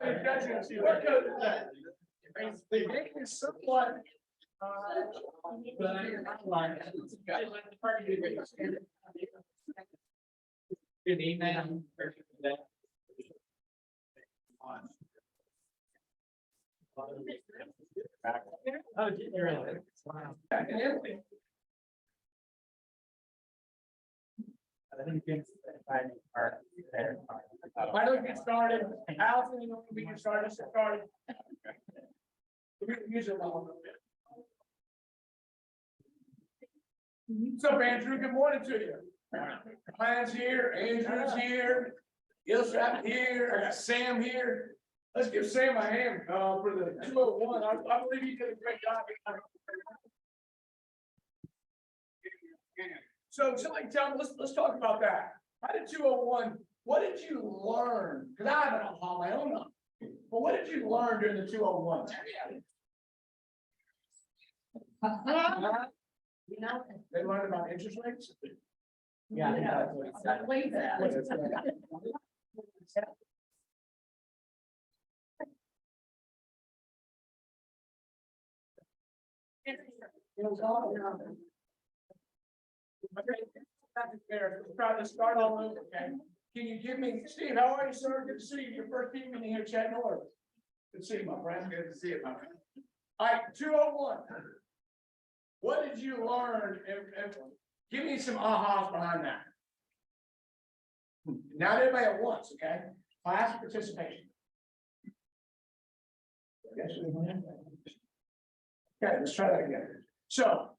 What goes with that? The game is somewhat. But I like it. Good evening. Oh, really? Wow. Why don't we get started? Allison, we can start us started. We can use it a little bit. What's up, Andrew? Good morning to you. Ryan's here, Andrew's here, Gilstrap here, I got Sam here. Let's give Sam a hand for the 201. I believe he did a great job. So somebody tell me, let's talk about that. How did 201, what did you learn? Because I haven't on my own. But what did you learn during the 201? You know, They learned about interest rates? yeah, I believe that. It was all around. Okay, that's fair. Let's try to start all over, okay? Can you give me, Steve, how are you, sir? Good to see you. Your first team meeting here at Chattanooga. Good to see you, my friend. Good to see you, my friend. All right, 201. What did you learn? And give me some ahas behind that. Not everybody at once, okay? Class participation. Yes, okay, let's try that again. So,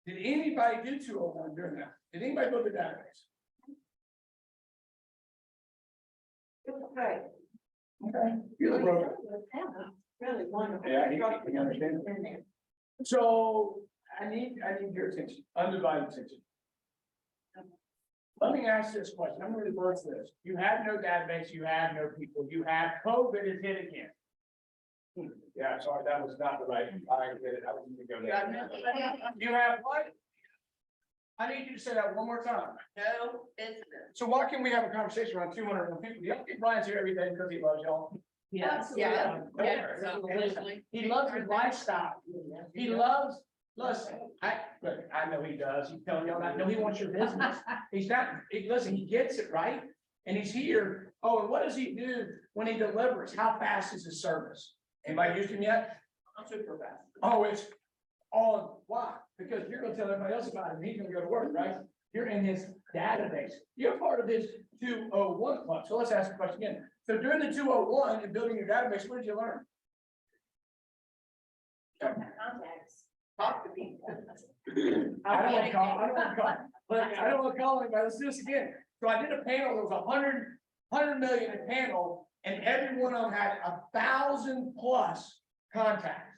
did anybody do 201 during that? Did anybody go to the database? It was great. Okay. You look broken. Really wonderful. Yeah, you understand. So I need your attention, undivided attention. Let me ask this question. I'm going to reverse this. You have no database, you have no people, you have COVID is hit again. Yeah, sorry, that was not the right. I did it. I was going to go there. You have what? I need you to say that one more time. No business. So why can't we have a conversation around 201 people? Yeah, Brian's here every day because he loves y'all. Yes. Yeah. He loves his lifestyle. He loves, listen, I know he does. He's telling y'all that. No, he wants your business. He's not, listen, he gets it, right? And he's here. Oh, and what does he do when he delivers? How fast is his service? Anybody used him yet? I'm super fast. Oh, it's on. Why? Because you're gonna tell everybody else about it and he's gonna go to work, right? You're in his database. You're part of his 201 club. So let's ask the question again. So during the 201 and building your database, what did you learn? Contacts. Talk to people. I don't want to call anybody. Let's do this again. So I did a panel, there was 100 million in panel, and every one of them had 1,000 plus contacts.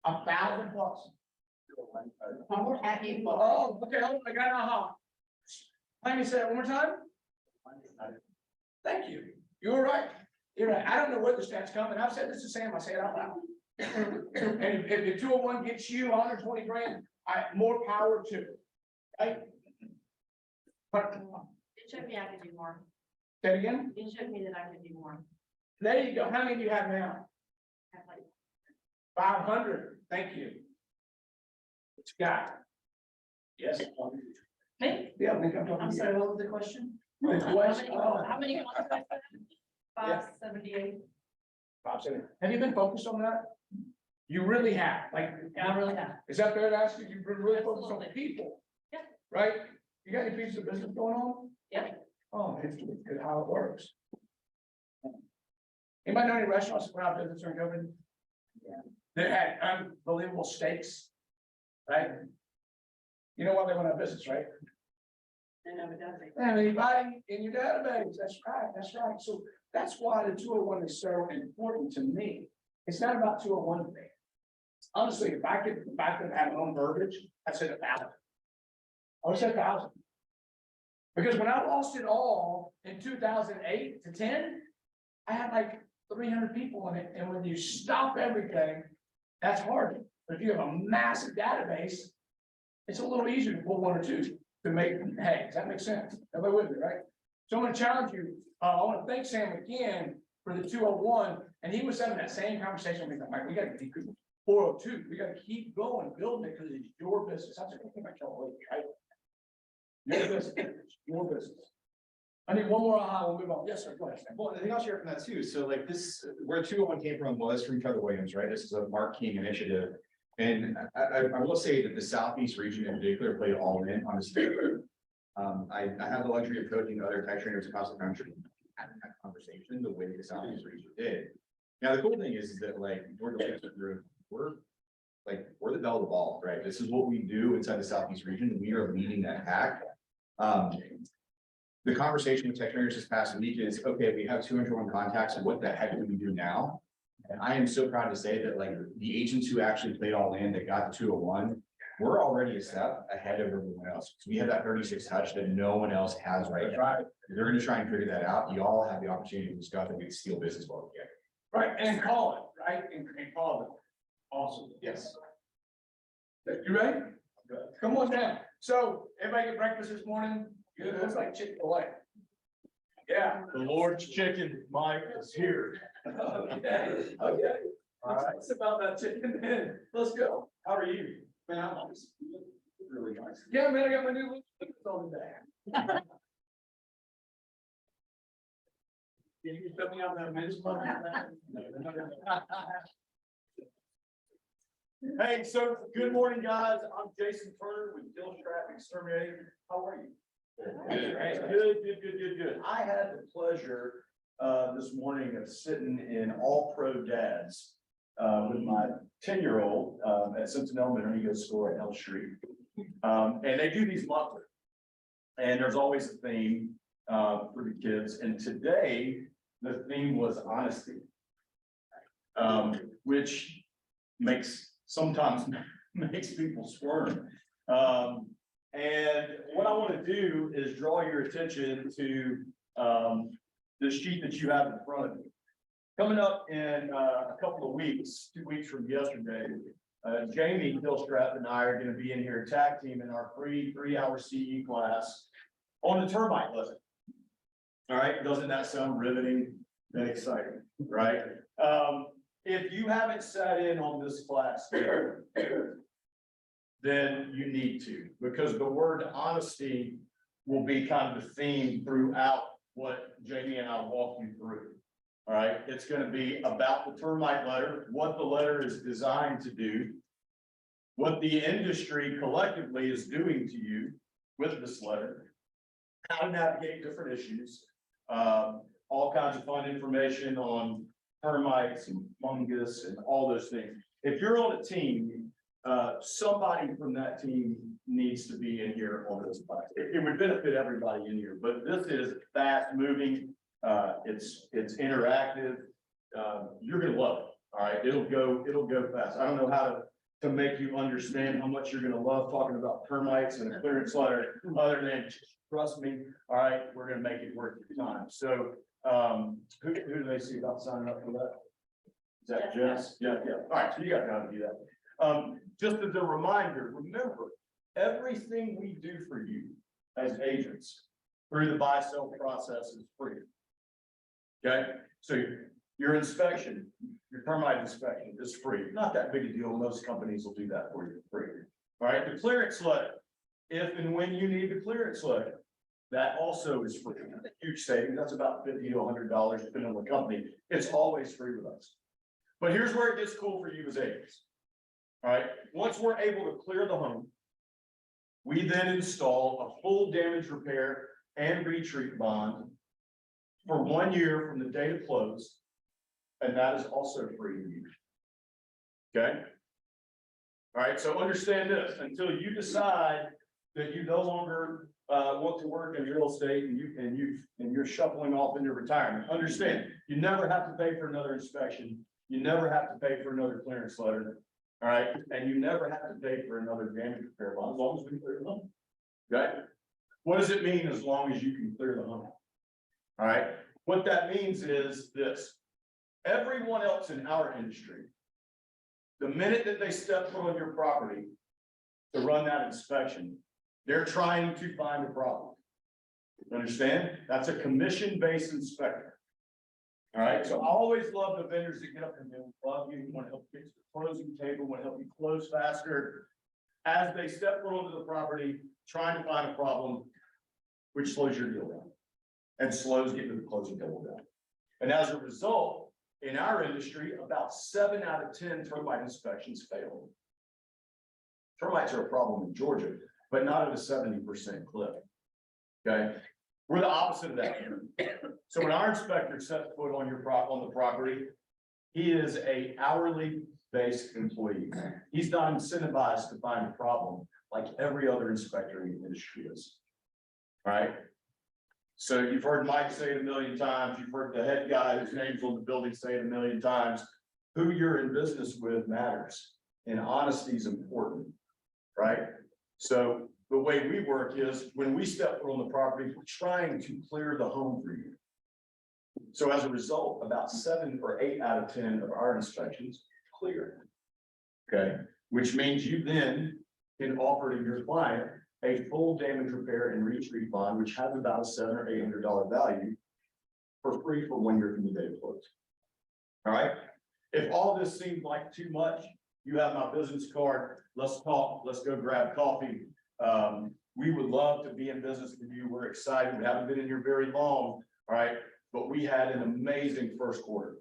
1,000 plus. We're happy. Oh, okay, hold on, I got an aha. Let me say it one more time. Thank you. You're right. You're right. I don't know where the stats come, and I've said this to Sam, I say it out loud. And if the 201 gets you 120 grand, more power to it. Right? It showed me I could do more. Say it again. It showed me that I could do more. There you go. How many do you have now? I have like 500. Thank you. What you got? Yes. me. Yeah, I think I'm talking. I'm sorry, what was the question? The question. How many? 578. Have you been focused on that? You really have, like. Yeah, I really have. Is that fair to ask you? You've been really focused on the Absolutely. people. Yeah. Right? You got any pieces of business going on? Yeah. Oh, it's good how it works. Anybody know any restaurants that went out of business during COVID? Yeah. They had unbelievable steaks, right? You know why they went out of business, right? I know it doesn't. Anybody in your database, that's right, that's right. So that's why the 201 is so important to me. It's not about 201 today. Honestly, if I could have my own verbiage, I'd say 1,000. I would say 1,000. Because when I lost it all in 2008 to 10, I had like 300 people in it. And when you stop everything, that's hard. But if you have a massive database, it's a little easier to pull one or two to make, hey, does that make sense? Everybody with me, right? So I'm going to challenge you. I want to thank Sam again for the 201, and he was having that same conversation with me, like, we gotta keep 402, we gotta keep going, building it, because it's your business. I was like, I can't wait, right? Your business, your business. I need one more, we'll move on. Yes, sir, go ahead. Sam. Well, I think I'll share from that too. So like this, where 201 came from was from Keller Williams, right? This is a Mark King initiative. And I will say that the Southeast region in particular played all in on this. I have the luxury of coaching other tech trainers across the country, having that conversation the way the Southeast region did. Now, the cool thing is that like we're the bell of the ball, right? This is what we do inside the Southeast region. We are leading that pack. The conversation with tech trainers this past week is, okay, we have 201 contacts, what the heck do we do now? And I am so proud to say that like the agents who actually played all in that got the 201, we're already a step ahead of everyone else. So we have that 36 touch that no one else has right now. They're gonna try and figure that out. You all have the opportunity to discuss and we can steal business while we get it. Right, and call it, right, and call them. Awesome. Yes. You ready? Come on down. So, everybody get breakfast this morning? Good, looks like Chick-fil-A. Yeah. The Lord's chicken, Mike, is here. Okay. All right. It's about that chicken then. Let's go. How are you? Man, I'm always really nice. Yeah, man, I got my new little stickers on today. Can you put me on that men's one? Hey, so good morning, guys. I'm Jason Turner with Gillstrap Exterminating. How are you? Good. I had the pleasure this morning of sitting in All Pro Dads with my 10-year-old at Simpson Elementary. He goes to school at L Street. And they do these monthly. And there's always a theme for the kids. And today, the theme was honesty. Which sometimes makes people squirm. And what I want to do is draw your attention to the sheet that you have in front of you. Coming up in a couple of weeks, 2 weeks from yesterday, Jamie Gillstrap and I are going to be in here tag team in our free 3-hour CE class on the termite lesson. All right, doesn't that sound riveting and exciting, right? If you haven't sat in on this class yet, then you need to, because the word honesty will be kind of the theme throughout what Jamie and I walk you through. All right, it's going to be about the termite letter, what the letter is designed to do, what the industry collectively is doing to you with this letter, how to navigate different issues, all kinds of fun information on termites and fungus and all those things. If you're on a team, somebody from that team needs to be in here on this class. It would benefit everybody in here, but this is fast moving. It's interactive. You're gonna love it. All right, it'll go fast. I don't know how to make you understand how much you're gonna love talking about termites and a clearance letter, other than trust me. All right, we're gonna make it worth your time. So who do they see about signing up for that? Is that Jess? Yeah. All right, so you got how to do that. Just as a reminder, remember, everything we do for you as agents through the buy-sell process is free. Okay, so your inspection, your termite inspection is free. Not that big a deal. Most companies will do that for you for free. All right, the clearance letter, if and when you need the clearance letter, that also is free. Huge savings. That's about $50 to $100 depending on the company. It's always free with us. But here's where it gets cool for you as agents. All right, once we're able to clear the home, we then install a full damage repair and retreat bond for 1 year from the date of close, and that is also free to use. Okay? All right, so understand this, until you decide that you no longer want to work in real estate and you're shuffling off into retirement, understand, you never have to pay for another inspection, you never have to pay for another clearance letter. All right, and you never have to pay for another damage repair bond as long as we clear the home. Okay? What does it mean as long as you can clear the home? All right, what that means is this: everyone else in our industry, the minute that they step foot on your property to run that inspection, they're trying to find a problem. Understand? That's a commission-based inspector. All right, so I always love the vendors that get up and they love you, want to help get to the closing table, want to help you close faster. As they step foot onto the property, trying to find a problem, which slows your deal down. And slows getting to the closing table down. And as a result, in our industry, about 7 out of 10 termite inspections fail. Termites are a problem in Georgia, but not at a 70% clip. Okay, we're the opposite of that. So when our inspector sets foot on on the property, he is a hourly based employee. He's not incentivized to find a problem like every other inspector in the industry is. All right. So you've heard Mike say it a million times. You've heard the head guy whose name's on the building say it a million times. Who you're in business with matters, and honesty is important, right? So the way we work is when we step foot on the property, we're trying to clear the home for you. So as a result, about 7 or 8 out of 10 of our inspections clear. Okay, which means you then can offer to your client a full damage repair and retreat bond, which has about a $700 or $800 value for free for 1 year from the day of close. All right. If all this seems like too much, you have my business card. Let's talk. Let's go grab coffee. We would love to be in business with you. We're excited. We haven't been in here very long. All right. But we had an amazing first quarter.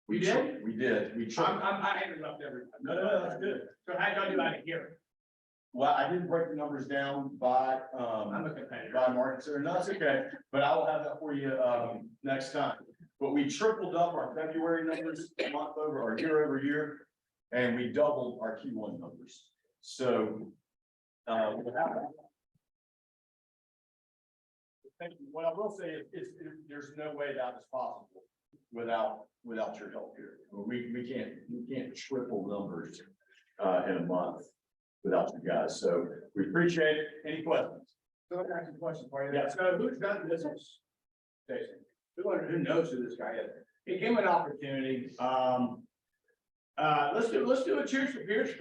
We did? We did. I interrupt everybody. No, that's good. So how do you do out of here? Well, I didn't break the numbers down by, I'm a competitor. by market share. No, that's okay. But I will have that for you, next time. But we tripled up our February numbers month over or year over year. And we doubled our Q1 numbers. So, what I will say is there's no way that is possible without your help here. We can't triple numbers in a month without you guys. So we appreciate it. Any questions? So let me ask you a question for you. Yeah. So who's done the business? Jason, who knows who this guy is? He gave him an opportunity. Let's do a cheers for Pierce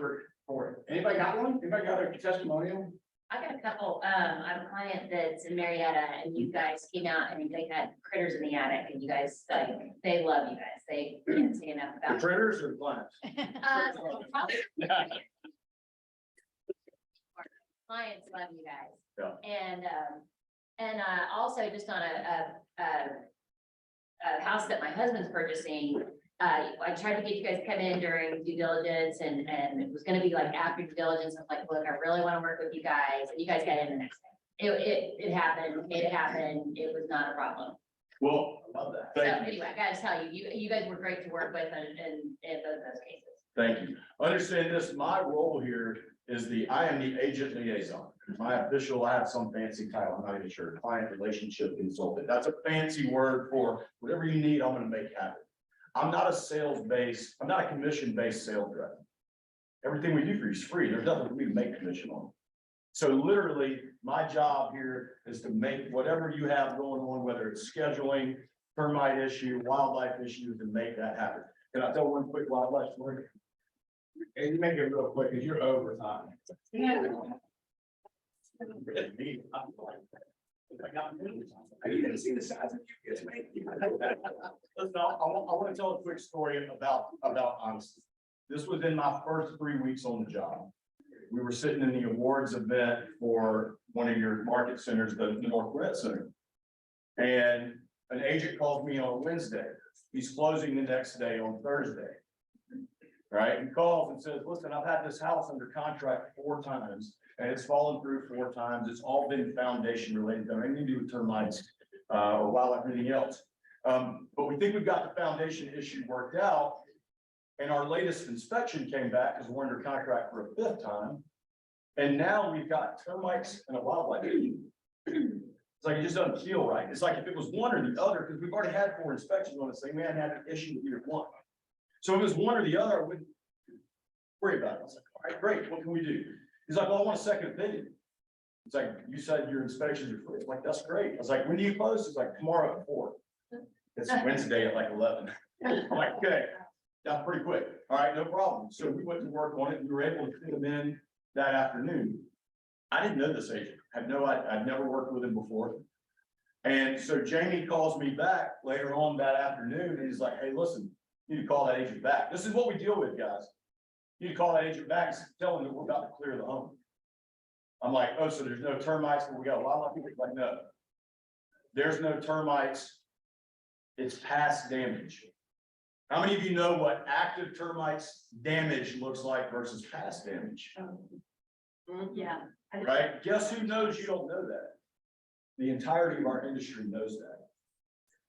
for it. Anybody got one? Anybody got a testimonial? I got a couple, I have a client that's in Marietta and you guys came out and they had critters in the attic and you guys, like, they love you guys. They can't say enough The about. critters or the clients? Probably clients love you guys. Yeah. And also just on a house that my husband's purchasing, I tried to get you guys to come in during due diligence and it was gonna be like after due diligence. I'm like, look, I really wanna work with you guys, and you guys got in the next day. It happened, made it happen. It was not a problem. Well, I love that. So Thank you. anyway, I gotta tell you, you guys were great to work with in both those cases. Thank you. Understand this, my role here is I am the agent liaison. My official, I have some fancy title, I'm not even sure, client relationship consultant. That's a fancy word for whatever you need, I'm gonna make happen. I'm not a commission-based sales rep. Everything we do for you is free. There's nothing for me to make commission on. So literally, my job here is to make whatever you have going on, whether it's scheduling, termite issue, wildlife issues, and make that happen. Can I tell one quick wildlife story? And you make it real quick because you're over time. I didn't see the size of you. Listen, I want to tell a quick story about honesty. This was in my first 3 weeks on the job. We were sitting in the awards event for one of your market centers, the North Red Center. And an agent called me on Wednesday. He's closing the next day on Thursday. Right? He calls and says, listen, I've had this house under contract 4 times. And it's fallen through 4 times. It's all been foundation related, anything to do with termites or wildlife or anything else. But we think we've got the foundation issue worked out. And our latest inspection came back because we're under contract for a 5th time. And now we've got termites and a wildlife issue. It's like it just doesn't feel right. It's like if it was one or the other, because we've already had 4 inspections on this thing, we hadn't had an issue with either one. So if it was one or the other, I wouldn't worry about it. I was like, all right, great, what can we do? He's like, well, I want a second opinion. It's like, you said your inspections are free. I'm like, that's great. I was like, when do you close? He's like, tomorrow at 4. It's Wednesday at like 11. I'm like, okay, that's pretty quick. All right, no problem. So we went to work on it and we were able to fit him in that afternoon. I didn't know this agent. I'd never worked with him before. And so Jamie calls me back later on that afternoon, and he's like, hey, listen, you need to call that agent back. This is what we deal with, guys. You need to call that agent back, tell them that we're about to clear the home. I'm like, oh, so there's no termites, but we got a lot of people, like, no. There's no termites. It's past damage. How many of you know what active termites damage looks like versus past damage? Yeah. Right? Guess who knows you don't know that? The entirety of our industry knows that.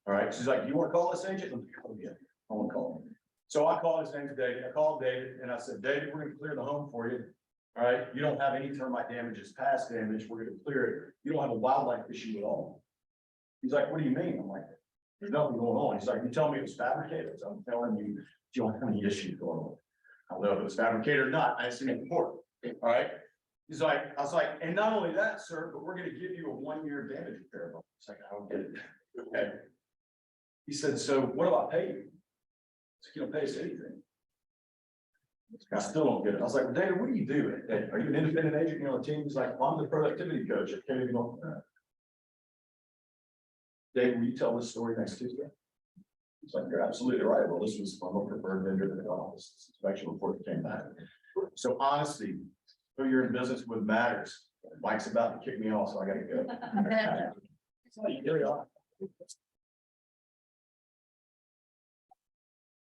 All right, she's like, you want to call this agent? I'm like, oh, yeah, I want to call him. So I called, his name's David. I called David and I said, David, we're gonna clear the home for you. All right, you don't have any termite damage, it's past damage. We're gonna clear it. You don't have a wildlife issue at all. He's like, what do you mean? I'm like, there's nothing going on. He's like, you tell me it was fabricated. So I'm telling you, you don't have any issues going on. I don't know if it was fabricated or not. I see it in report. All right. He's like, I was like, and not only that, sir, but we're gonna give you a 1-year damage repair. It's like, I don't get it. Okay. He said, so what about pay you? So you don't pay us anything. I still don't get it. I was like, well, David, what do you do? Are you an independent agent? You're on a team? He's like, well, I'm the productivity coach. I can't even know. David, will you tell this story next Tuesday? He's like, you're absolutely right. Well, this was from a preferred vendor that got this inspection report that came back. So honesty, who you're in business with matters. Mike's about to kick me off, so I gotta go. Here we are.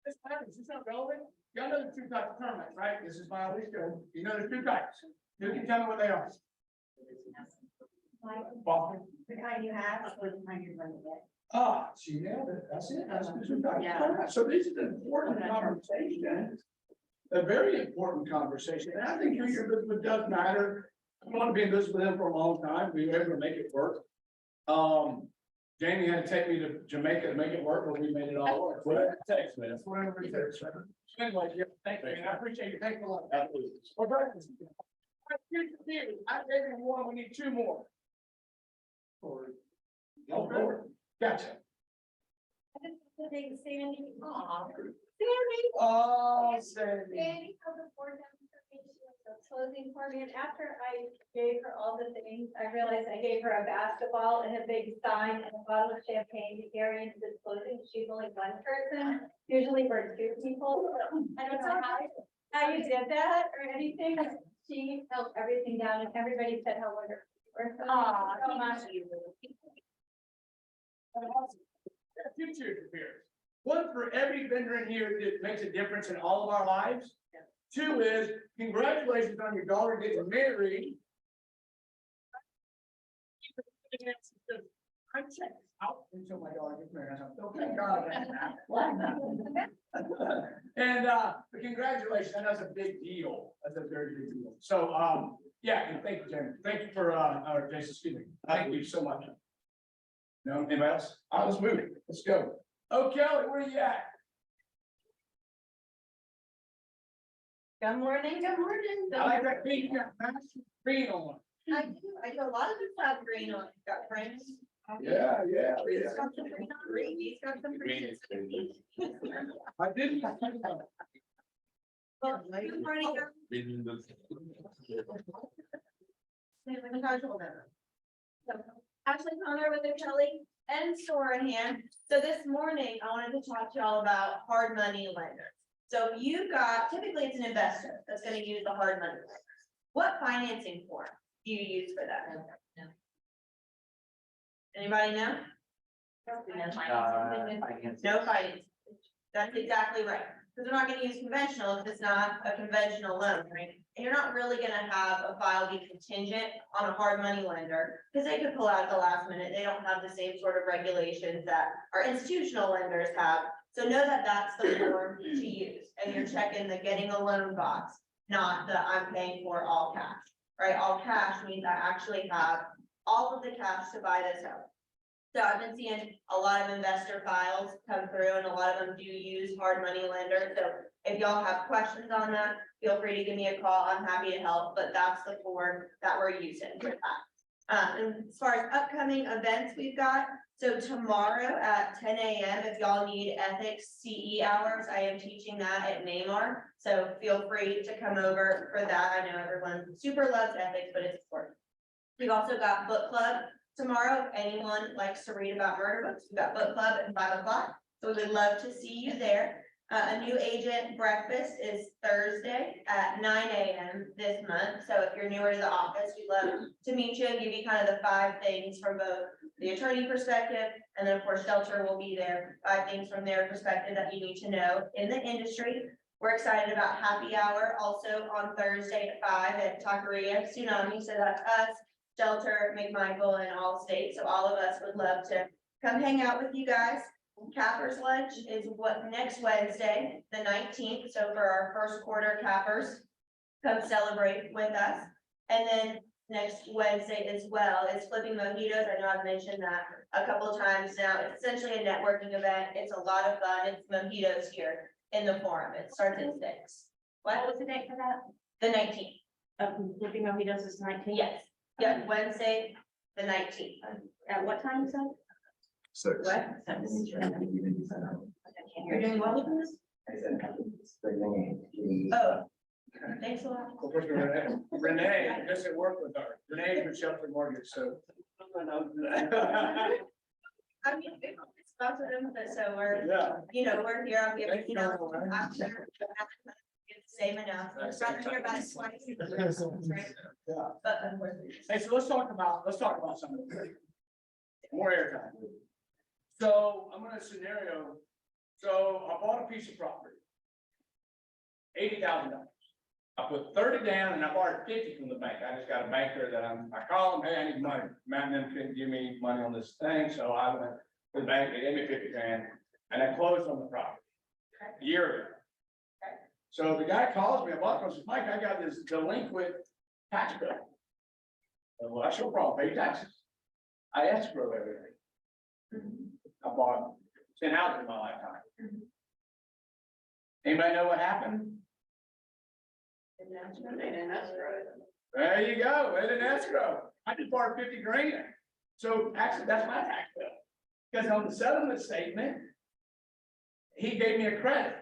This matters, it's not relevant. Y'all know the two types of termites, right? This is my always go. You know there's two types. You can tell me what they are. Boston. The kind you have, or the kind you're going to get. Ah, she nailed it. That's it. That's the two types of Yeah. termites. So this is an important conversation. A very important conversation. And I think who your business with does matter. I want to be in business with them for a long time. We were able to make it work. Jamie had to take me to Jamaica to make it work, but we made it all work. Whatever it takes, man. That's whatever it takes. Anyway, yeah, thank you. And I appreciate you. Thanks a lot. Absolutely. Well, breakfast. Here's the deal. I gave you one. We need two more. Oh, Lord. Gotcha. Sandy. Aw. Sandy. Oh, Sandy. Sandy held the board information of closing for me, and after I gave her all the things, I realized I gave her a basketball and a big sign and a bottle of champagne to carry into this closing. She's only one person, usually we're two people. I don't know how you did that or anything. She held everything down and everybody said how wonderful you were. So thank you so much. Two cheers here. One for every vendor in here that makes a difference in all of our lives. Two is congratulations on your daughter getting married. I'm checked out until my daughter gets married. I thought, okay, God. And congratulations, and that's a big deal. That's a very big deal. So yeah, and thank you, Jamie. Thank you for Jason, excuse me. Thank you so much. No, anybody else? All right, let's move it. Let's go. Oh, Kelly, where you at? Good morning, good morning. I like that green, you got master green on. I do a lot of this have green on, got friends. Yeah. He's got some green on green, he's got some green. I didn't. Well, good morning. So, Ashley Connor with the Kelly and Sorahan. So this morning, I wanted to talk to y'all about hard money lenders. So if you've got, typically it's an investor that's gonna use the hard money lender. What financing form do you use for that? Anybody know? No finance. That's exactly right. Because they're not gonna use conventional if it's not a conventional loan, right? And you're not really gonna have a file be contingent on a hard money lender, because they could pull out at the last minute. They don't have the same sort of regulations that our institutional lenders have. So know that that's the form to use, and you're checking the getting a loan box, not the I'm paying for all cash, right? All cash means I actually have all of the cash to buy this home. So I've been seeing a lot of investor files come through, and a lot of them do use hard money lenders. So if y'all have questions on that, feel free to give me a call. I'm happy to help, but that's the form that we're using for that. And as far as upcoming events we've got, so tomorrow at 10 a.m., if y'all need ethics CE hours, I am teaching that at Neymar. So feel free to come over for that. I know everyone super loves ethics, but it's important. We've also got book club. tomorrow, if anyone likes to read about murder books, we've got book club at 5 o'clock. So we would love to see you there. A new agent breakfast is Thursday at 9 a.m. this month. So if you're newer to the office, we'd love to meet you and give you kind of the 5 things from both the attorney perspective, and then of course Shelter will be there, 5 things from their perspective that you need to know in the industry. We're excited about happy hour also on Thursday at 5 at Taqueria Tsunami. So that's us, Shelter, McMichael, and Allstate. So all of us would love to come hang out with you guys. Cappers lunch is what next Wednesday, the 19th. So for our first quarter cappers, come celebrate with us. And then next Wednesday as well is Flipping Mojitos. I know I've mentioned that a couple of times now. It's essentially a networking event. It's a lot of fun. It's mojitos here in the forum. It starts at 6. What was the date for that? The 19th. Flipping Mojitos is 19? Yes. Yeah, Wednesday, the 19th. At what time is that? 6. What? You're doing well with this? Oh, thanks a lot. Of course, Renee, doesn't work with her. Renee from Shelter Mortgage, so. I mean, it's about to them, but so we're, Yeah. you know, we're here, I'm giving, Thank you you, know, Lauren. I'm sure. Same announcement, it's not here about it twice. But unfortunately. Hey, so let's talk about some of this. More airtime. So I'm gonna scenario, so I bought a piece of property. $80,000. I put 30 down and I borrowed 50 from the bank. I just got a banker that I call them, hey, I need money. Mountain them couldn't give me money on this thing, so I went to the bank, they gave me 50 grand, and I closed on the property. A year ago. So the guy calls me, I bought it, says, Mike, I got this delinquent tax bill. I said, well, that's your problem, pay taxes. I escrow everything. I bought 10 houses in my lifetime. Anybody know what happened? There you go, it an escrow. I just borrowed 50 grand. So actually, that's my tax bill. Because on the settlement statement, he gave me a credit.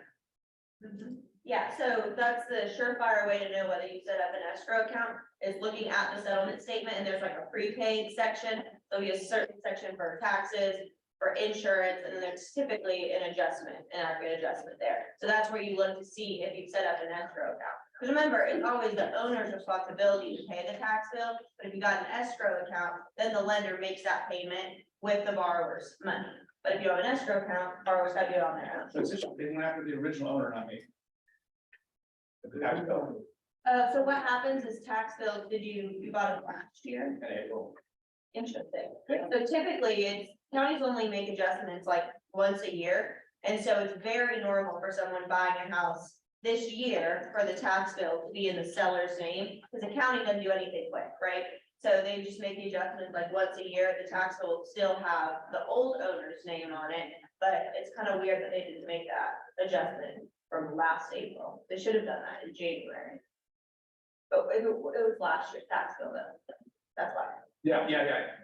Yeah, so that's the surefire way to know whether you set up an escrow account, is looking at the settlement statement, and there's like a prepaid section. There'll be a certain section for taxes, for insurance, and then there's typically an adjustment, an aggregate adjustment there. So that's where you look to see if you've set up an escrow account. Because remember, it's always the owner's responsibility to pay the tax bill, but if you got an escrow account, then the lender makes that payment with the borrower's money. But if you have an escrow account, borrowers have to do it on their own. So it's just, they went after the original owner, not me. The tax bill So what happens is tax bills, you bought it last year? in April. Interesting. So typically, it's, counties only make adjustments like once a year. And so it's very normal for someone buying a house this year for the tax bill to be in the seller's name, because the county doesn't do anything quick, right? So they just make the adjustments like once a year. The tax bill will still have the old owner's name on it, but it's kind of weird that they didn't make that adjustment from last April. They should have done that in January. But it was last year's tax bill though. That's why. Yeah,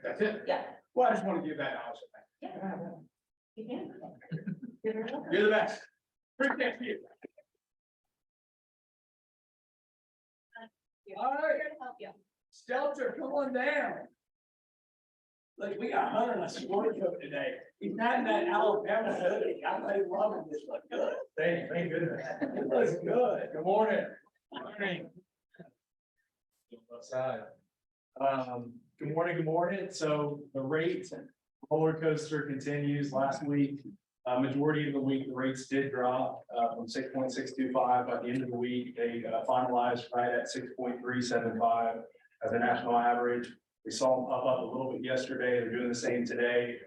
that's it. Yeah. Well, I just want to give that knowledge. Yeah. You can. You're the best. Appreciate you. All right, Here to help you. Stelter, come on down. Look, we got Hunter in a sport coat today. He's not in that Alabama hoodie. I'm like loving this. Look good. Thank goodness. It looks good. Good morning. Morning. Good morning. So the rate roller coaster continues. Last week, majority of the week, the rates did drop from 6.625. By the end of the week, they finalized right at 6.375 as a national average. We saw them pop up a little bit yesterday. They're doing the same today.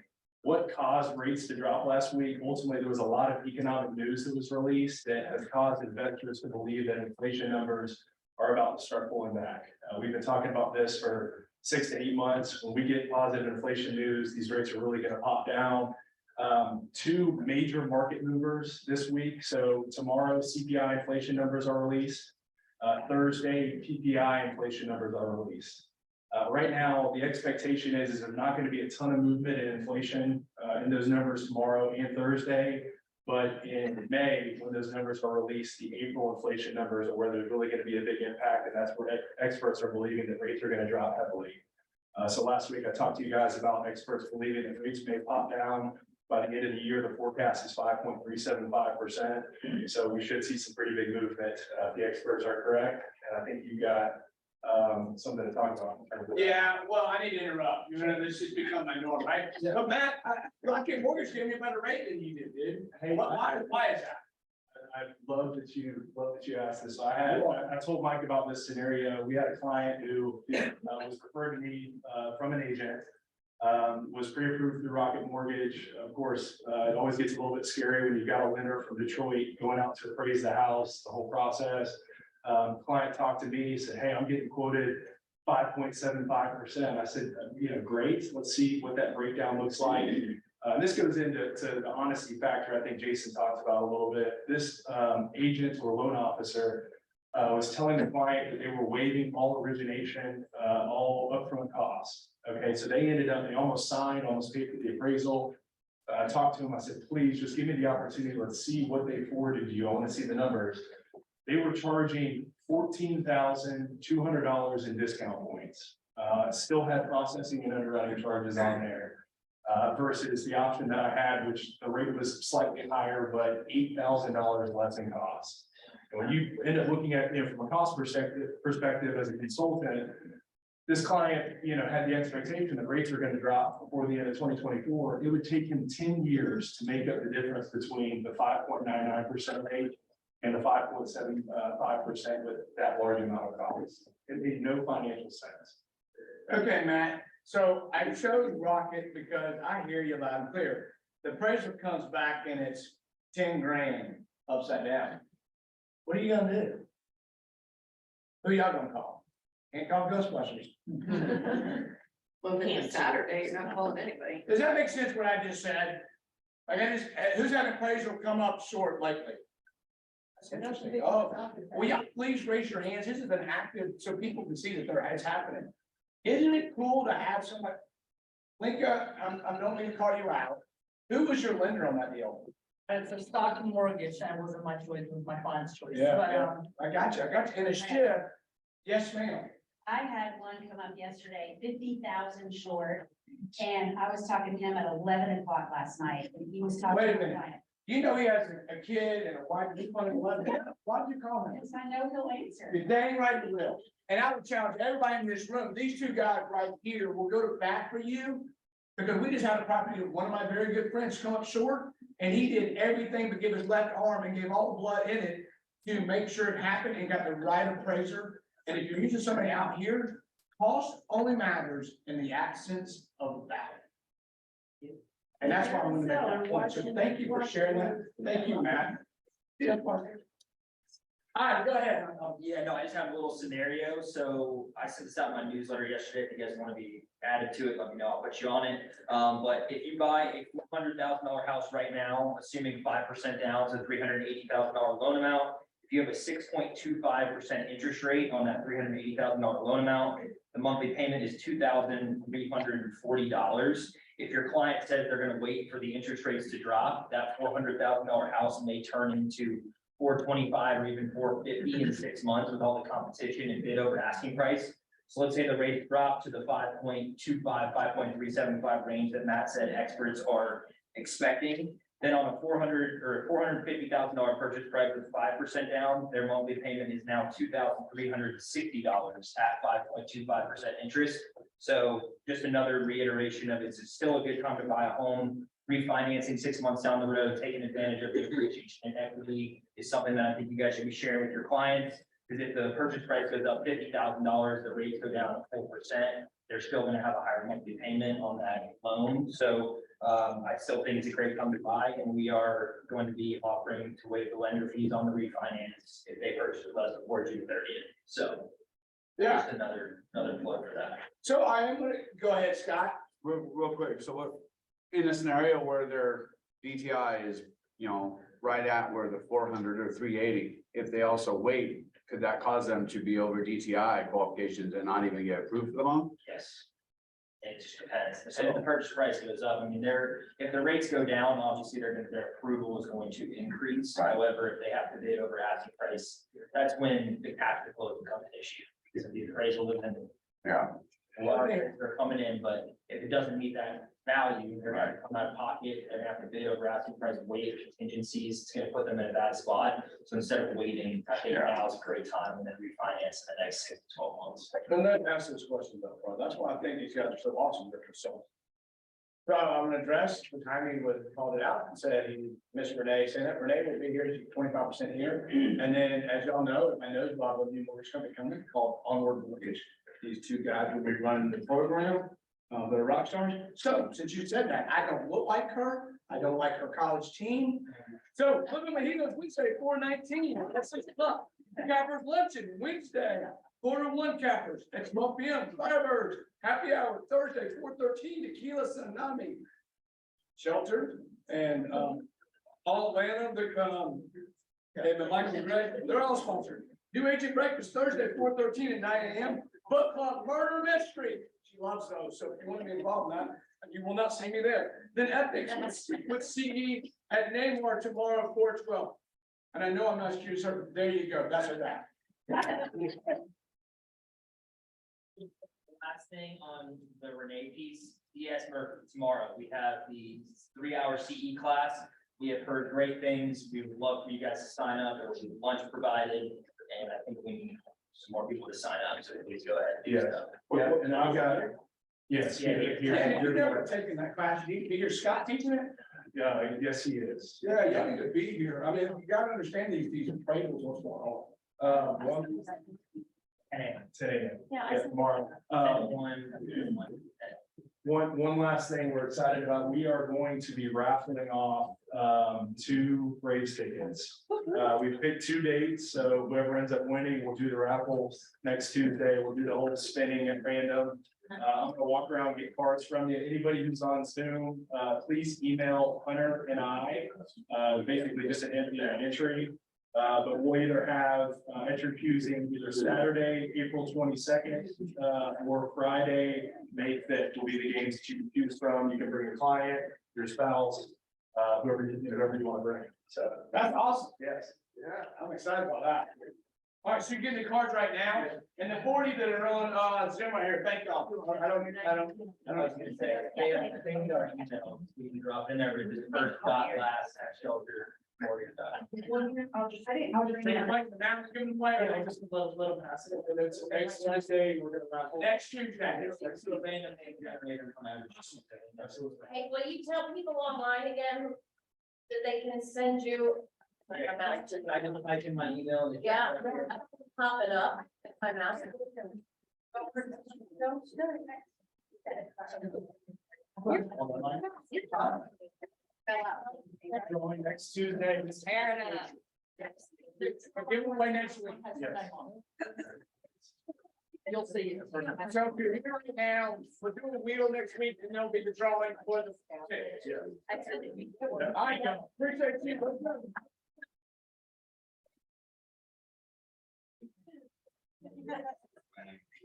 What caused rates to drop last week? Ultimately, there was a lot of economic news that was released that has caused investors to believe that inflation numbers are about to start pulling back. We've been talking about this for 6 to 8 months. When we get positive inflation news, these rates are really going to pop down. 2 major market movers this week. So tomorrow, CPI inflation numbers are released. Thursday, PPI inflation numbers are released. Right now, the expectation is there's not going to be a ton of movement in inflation in those numbers tomorrow and Thursday. But in May, when those numbers are released, the April inflation numbers are where there's really going to be a big impact. And that's where experts are believing that rates are going to drop heavily. So last week I talked to you guys about experts believing that rates may pop down. By the end of the year, the forecast is 5.375%. So we should see some pretty big movement, if the experts are correct. And I think you got something to talk about. in terms of that. Yeah, well, I need to interrupt. You know, this has become my norm, right? But Matt, Rocket Mortgage gave me a better rate than you did, dude. Hey, Why is that? I love that you asked this. I told Mike about this scenario. We had a client who was referred to me from an agent. Was pre-approved through Rocket Mortgage. Of course, it always gets a little bit scary when you've got a lender from Detroit going out to appraise the house, the whole process. Client talked to me, said, hey, I'm getting quoted 5.75%. I said, great. Let's see what that breakdown looks like. This goes into the honesty factor I think Jason talked about a little bit. This agent or loan officer was telling the client that they were waiving all origination, all upfront costs. Okay, so they almost signed, almost paid for the appraisal. I talked to him, I said, please just give me the opportunity. Let's see what they forwarded you. I want to see the numbers. They were charging $14,200 in discount points. Still had processing and underwriting charges on there. Versus the option that I had, which the rate was slightly higher, but $8,000 less in cost. And when you end up looking at, from a cost perspective as a consultant, this client, had the expectation that rates are going to drop before the end of 2024. It would take him 10 years to make up the difference between the 5.99% rate and the 5.75% with that large amount of costs. It made no financial sense. Okay, Matt, so I chose Rocket because I hear you loud and clear. The appraisal comes back and it's 10 grand upside down. What are you gonna do? Who y'all gonna call? Can't call Ghostbusters. Well, it's Saturday, you're not calling anybody. Does that make sense what I just said? Like who's had an appraisal come up short lately? I said, nothing. Oh, will y'all please raise your hands? This is an active, so people can see that it's happening. Isn't it cool to have somebody? Linka, I'm don't mean to call you out. Who was your lender on that deal? It's a stock mortgage, I wasn't my choice, it was my client's choice, Yeah, but, yeah. I got you. And it's still, yes, ma'am. I had one come up yesterday, 50,000 short, and I was talking to him at 11 o'clock last night, and he was talking. Wait a to minute. my client. You know he has a kid and a wife. He's on 11. Why'd you call him? Because I know he'll answer. You're dang right you will. And I would challenge everybody in this room, these two guys right here will go to bat for you. Because we just had a property of one of my very good friends come up short, and he did everything but give his left arm and gave all the blood in it to make sure it happened and got the right appraiser. And if you're using somebody out here, cost only matters in the absence of value. And that's why I want to make that point. So thank you for sharing that. Thank you, Matt. Yeah, all right, go ahead. Yeah, no, I just have a little scenario. So I sent this out in my newsletter yesterday. If you guys want to be added to it, let me know. I'll put you on it. But if you buy a $400,000 house right now, assuming 5% down to $380,000 loan amount, if you have a 6.25% interest rate on that $380,000 loan amount, the monthly payment is $2,340. If your client says they're going to wait for the interest rates to drop, that $400,000 house may turn into $425 or even $450 in 6 months with all the competition and bid over asking price. So let's say the rates drop to the 5.25, 5.375 range that Matt said experts are expecting. Then on a $400,000 or $450,000 purchase price with 5% down, their monthly payment is now $2,360 at 5.25% interest. So just another reiteration of it's still a good time to buy a home. Refinancing 6 months down the road, taking advantage of the appreciation and equity is something that I think you guys should be sharing with your clients. Because if the purchase price goes up $50,000, the rates go down 4%, they're still going to have a higher monthly payment on that loan. So I still think it's a great time to buy, and we are going to be offering to waive the lender fees on the refinance if they purchase with us before June 30th. So Yeah, just another plug for that. so I am gonna, go ahead, Scott. Real quick, so what, in a scenario where their DTI is, right at where the 400 or 380, if they also wait, could that cause them to be over DTI qualifications and not even get approved for the loan? Yes. It just depends. So if the purchase price goes up, I mean, if the rates go down, obviously their approval is going to increase. However, if they have to bid over asking price, that's when the cash flow becomes an issue because of the appraisal dependent. Yeah. What market, they're coming in, but if it doesn't meet that value, they're gonna come out of pocket, they're gonna have to bid over asking price, wait contingencies, it's gonna put them in a bad spot. So instead of waiting, I think now is a great time and then refinance in the next 6 to 12 months. I'm not asking this question up front. That's why I think these guys are so awesome. They're so. So I'm gonna address the timing was called it out and said, Miss Renee said that Renee will be here, she's 25% here. And then, as y'all know, I know a lot of you mortgage company coming called Onward Mortgage. These two guys will be running the program, they're rock stars. So since you said that, I don't look like her. I don't like her college team. So look at my heroes. We say 419 at 6 o'clock. Cappers luncheon Wednesday. 401 cappers at 12 p.m. Firebirds, happy hour Thursday, 413, tequila tsunami. Shelter and all Atlanta, and the Michael Gray, they're all sponsored. New agent breakfast Thursday, 413 at 9 a.m. Book club murder mystery. She loves those. So if you want to be involved in that, you will not see me there. Then ethics with CE at Namor tomorrow, 412. And I know I'm not excused, sir. There you go. That's a wrap. Last thing on the Renee piece, DS Murphy, tomorrow, we have the 3-hour CE class. We have heard great things. We would love for you guys to sign up. There will be lunch provided, and I think we need some more people to sign up, so please go ahead. and do Yeah. so. Yeah, and I've got it. Yes. Yeah, Yeah, you've never taken that class. You need to hear Scott teaching it. Yeah, yes, he is. Yeah, you need to be here. I mean, you gotta understand these appraisals, what's going on. One, 10 a.m. 10 a.m. Yeah, Yeah, tomorrow. One last thing we're excited about, we are going to be raffling off 2 Braves tickets. We picked 2 dates, so whoever ends up winning, we'll do the raffle next Tuesday. We'll do the whole spinning at random. I'm gonna walk around and get cards from you. Anybody who's on Zoom, please email Hunter and I, basically just an entry. But we'll either have entry using either Saturday, April 22nd, or Friday, May 5th will be the games that you can choose from. You can bring your client, your spouse, whoever you want to bring. So that's awesome. yes. Yeah, I'm excited about that. All right, so you're getting the cards right now, and the 40 that are on Zoom right here, thank y'all. I don't. I was gonna say, they have the thing our email, we can drop in there, but just first dot last at shelter. Morgan dot. Take the mic down, give them away. Just a little pass it. And it's next Tuesday, we're gonna wrap it. Next Tuesday. Let's do a random name generator come out. Absolutely. Hey, will you tell people online again that they can send you? I can type in my email. Yeah, pop it up if I'm asking. Going next Tuesday. Fair enough. Give them away next week. Yes. You'll see it. So if you're here right now, we're doing the wheel next week, and there'll be the drawing for the. I appreciate you.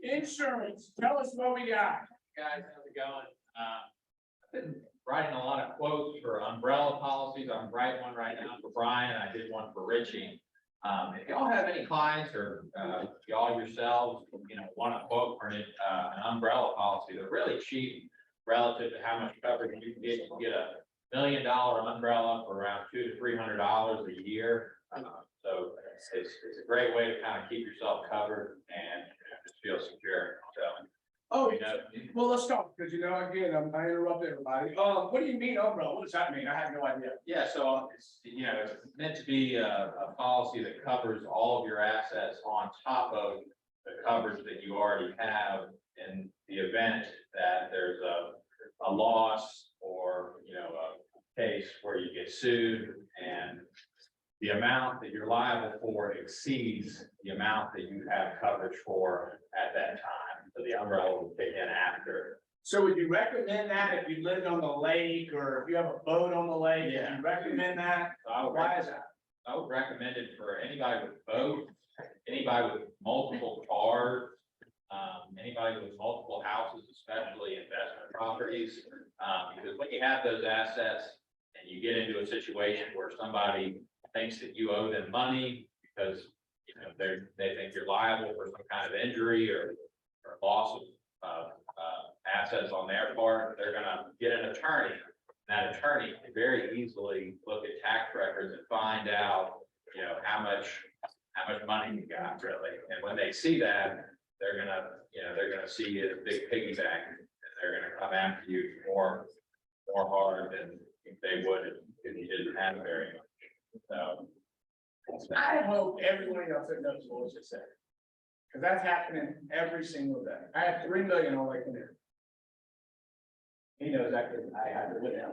Insurance, tell us what we got. Guys, how's it going? I've been writing a lot of quotes for umbrella policies. I'm writing one right now for Brian. I did one for Richie. If y'all have any clients or y'all yourselves, want to quote for an umbrella policy, they're really cheap relative to how much coverage you can get. You can get $1 million umbrella for around $200 to $300 a year. So it's a great way to kind of keep yourself covered and just feel secure. So. Oh, well, let's talk, because again, I interrupt everybody. What do you mean umbrella? What does that mean? I have no idea. Yeah, so it's meant to be a policy that covers all of your assets on top of the coverage that you already have in the event that there's a loss or, a case where you get sued and the amount that you're liable for exceeds the amount that you have coverage for at that time. So the umbrella will kick in after. So would you recommend that if you lived on the lake or if you have a boat on the lake? Yeah. Would you recommend that? So Why is that? I would recommend it for anybody with boats, anybody with multiple cars, anybody with multiple houses, especially investment properties. Because when you have those assets and you get into a situation where somebody thinks that you owe them money because they think you're liable for some kind of injury or loss of assets on their part, they're gonna get an attorney. That attorney can very easily look at tax records and find out, how much money you got really. And when they see that, they're gonna see it as a big piggy bank. And they're gonna come after you more hard than they would if you didn't have very much. So. I hope everyone else that knows what was just said. Cause that's happening every single day. I have 3 million on Lake Lanier. He knows that because I have it with him.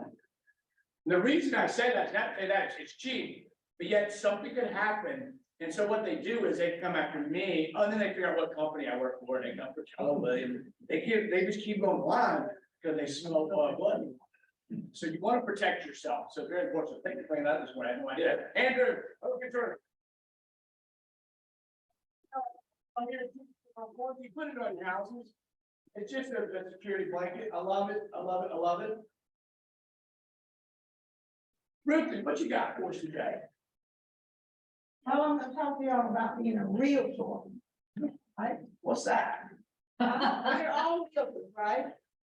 The reason I say that, not say that, it's cheap, but yet something could happen. And so what they do is they come after me, and then they figure out what company I work for, and they come for Keller Williams. They just keep going blind because they smell blood. So you want to protect yourself. So very important. Thank you for bringing that this morning. I had no idea. Andrew, okay, turn. You put it on your houses. It's just a security blanket. I love it. I love it. I love it. Ruthie, what you got for us today? Well, I'm gonna talk to y'all about being a realtor. Right? What's that? We're all realtors, right?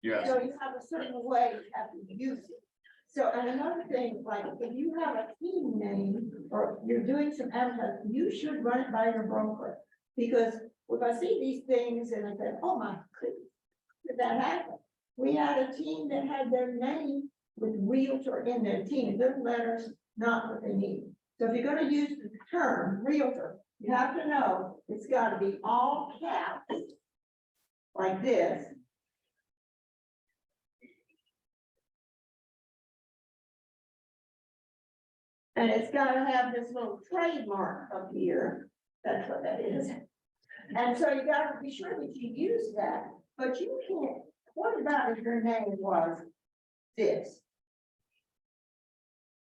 Yes. So you have a certain way you have to use it. So, and another thing, like, if you have a team name, or you're doing some advertising, you should run it by your broker. Because if I see these things and I said, oh my goodness, did that happen? We had a team that had their name with realtor in their team, little letters, not what they need. So if you're gonna use the term realtor, you have to know it's gotta be all caps, like this. And it's gotta have this little trademark up here, that's what that is. And so you gotta be sure that you use that, but you can't, what about if your name was this?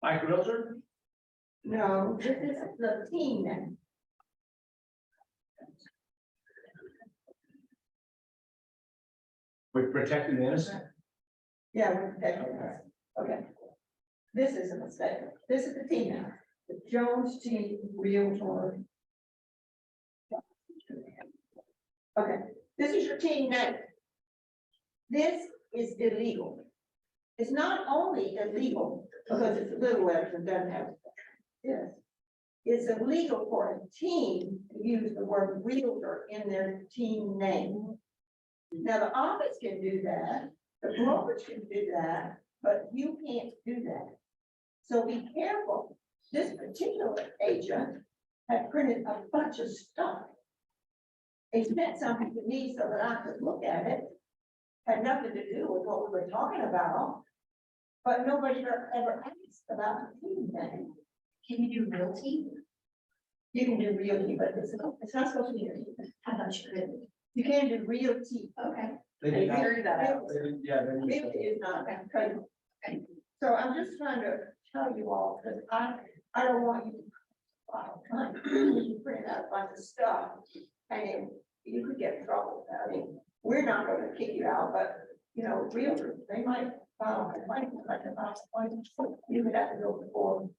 Mike Realtor? No, this is the team name. With protecting the innocent? Yeah, we're protecting us. Okay. This is a mistake. This is the team name, the Jones Team Realtor. Okay, this is your team name. This is illegal. It's not only illegal because it's little letters and doesn't have this. It's illegal for a team to use the word realtor in their team name. Now, the office can do that, the brokerage can do that, but you can't do that. So be careful. This particular agent had printed a bunch of stuff. He sent something to me so that I could look at it. Had nothing to do with what we were talking about. But nobody ever asked about the team name. Can you do realty? You can do realty, but it's not supposed to be realty. I thought you could. You can't do realty. Okay. They did not- Figure that out. they didn't- Yeah, they didn't- Realty is not that crazy. So I'm just trying to tell you all, because I don't want you to file a claim. You print out a bunch of stuff, and then you could get in trouble. I mean, we're not gonna kick you out, but, realtors, they might file a complaint, like a file a complaint. You would have to go before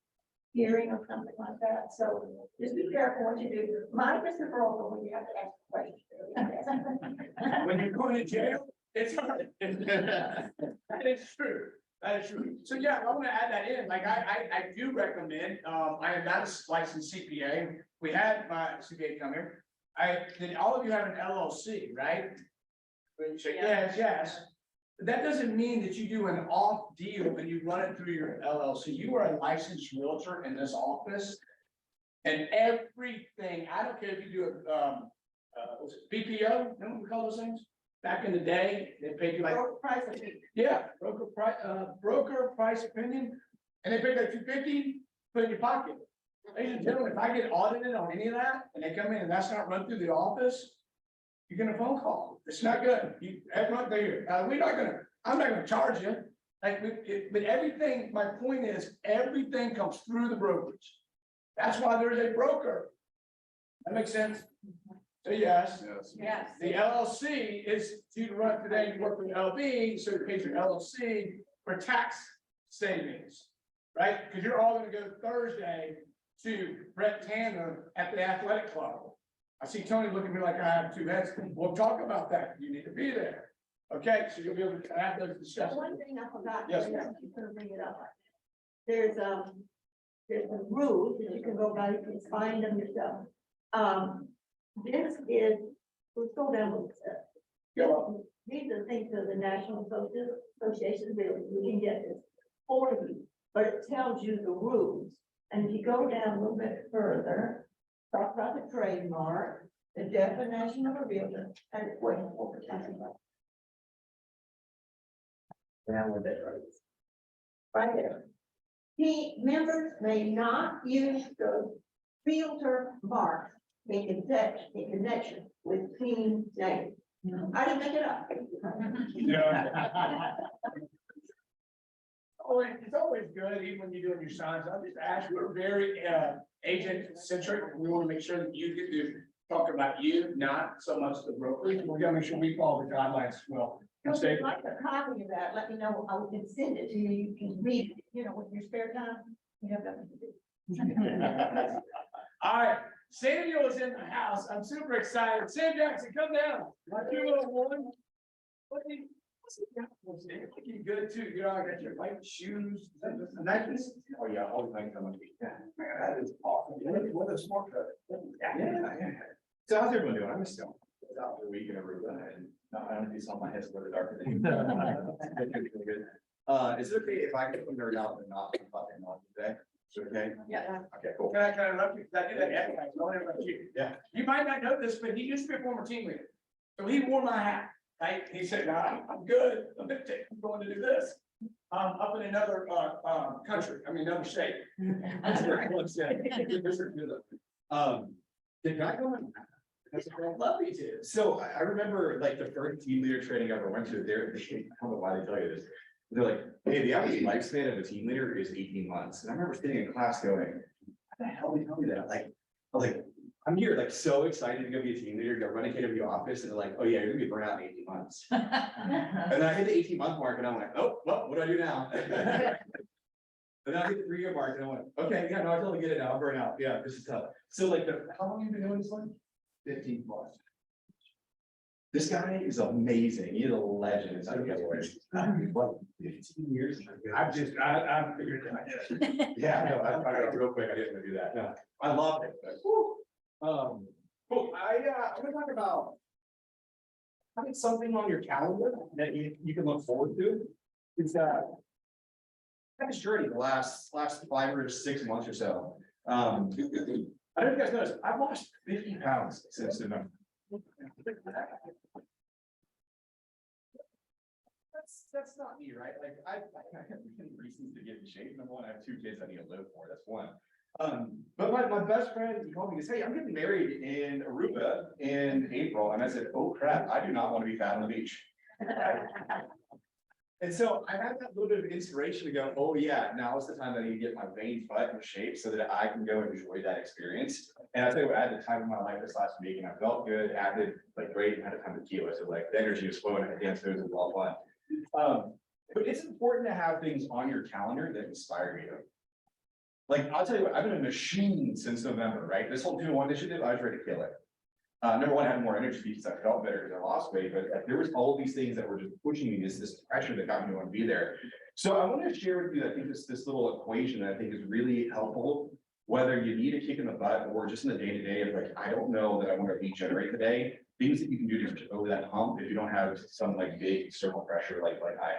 hearing or something like that, so just be careful what you do. Mike is the broker when you have to ask questions. When you're going to jail, it's hard. That is true. That is true. So yeah, I want to add that in. Like I do recommend, I am not a licensed CPA. We had my CPA come here. Did all of you have an LLC, right? When you say yes. But that doesn't mean that you do an off deal when you run it through your LLC. You are a licensed realtor in this office. And everything, I don't care if you do a, was it BPO? Remember what we call those things? Back in the day, they paid you like, Broker price of it. yeah, broker price opinion. And they paid like $250, put it in your pocket. Ladies and gentlemen, if I get audited on any of that and they come in and that's not run through the office, you get a phone call. It's not good. Everyone there, I'm not gonna charge you. But everything, my point is, everything comes through the brokerage. That's why there's a broker. That makes sense? So yes. Yes. The LLC is you run today, you work for LB, so you pay your LLC for tax savings, right? Because you're all gonna go Thursday to Brett Tanner at the athletic club. I see Tony looking at me like I have two heads. We'll talk about that. You need to be there. Okay, so you'll be able to have those discussions. One thing I forgot. Yes, I'm ma'am. gonna bring it up. There's a rule that you can go by, you can find them yourself. This is, let's go down with it. These are things of the National Association of Builders, you can get this for you, but it tells you the rules. And if you go down a little bit further, talk about the trademark, the definition of a realtor, and wait, what we're talking about. Down with it, right there. Members may not use the realtor mark in connection with team name. I didn't make it up. It's always good, even when you're doing your signs, I'll just ask, we're very agent centric, we want to make sure that you get to talk about you, not so much the brokerage, we're gonna make sure we follow the guidelines as well. If you'd like a copy of that, let me know, I can send it to you, you can read it, with your spare time, you have nothing to do. All right, Samuel is in the house, I'm super excited, Sam Jackson, come down, my cute little woman. Looking good too, I got your white shoes, and that is, oh yeah, all the things I'm gonna be, yeah, man, that is awesome, what a smart cut. Yeah. So how's everyone doing? I missed you. Out for a week and everything, and I don't do something, my head's a little darker than you. Is it okay if I get some nerd out and not talk about technology today? Is it okay? Yeah. Okay, cool. Can I interrupt you? Because I do that every time. Don't interrupt you. Yeah. You might not know this, but he used to be a former team leader. So he wore my hat, right? He said, nah, I'm good. I'm going to do this. Up in another, country, another state. Can I go on? I'd love you to. So I remember like the first team leader training I ever went to, I don't know why they tell you this. They're like, hey, the average lifespan of a team leader is 18 months. And I remember sitting in class going, how the hell did they tell me that? I was like, I'm here like so excited to go be a team leader, go run a KW office, and they're like, oh yeah, you're gonna be burnt out in 18 months. And then I hit the 18-month mark and I'm like, oh, well, what do I do now? And then I hit the 3-year mark and I went, okay, yeah, no, I totally get it now, I'm burnt out. Yeah, this is tough. So like, how long have you been doing this one? 15 plus. This guy is amazing. He's a legend. It's like, what, 15 years? I figured that. Yeah, no, I got real quick. I didn't do that. No, I love it. Cool. I'm gonna talk about having something on your calendar that you can look forward to. It's I had this journey the last 5 or 6 months or so. I don't know if you guys noticed, I've lost 50 pounds since November. That's not me, right? Like I have many reasons to get in shape. Number one, I have 2 kids I need to live for. That's one. But my best friend, he called me and said, hey, I'm getting married in Aruba in April. And I said, oh crap, I do not want to be fat on the beach. And so I had that little bit of inspiration to go, oh yeah, now is the time that I need to get my veins butt in shape so that I can go and enjoy that experience. And I tell you what, I had the time of my life this last week and I felt good, acted like great, and had a ton of tequila. So like the energy was flowing, I danced, it was a lot of fun. But it's important to have things on your calendar that inspire you. Like, I'll tell you what, I've been a machine since November, right? This whole 2-1 initiative, I was ready to kill it. Number one, I had more energy because I felt better because I lost weight, but there was all these things that were just pushing me, this pressure that got me to want to be there. So I want to share with you, I think this little equation that I think is really helpful, whether you need a kick in the butt or just in the day-to-day of like, I don't know that I want to regenerate today, things that you can do to get over that hump if you don't have some like big external pressure like I had.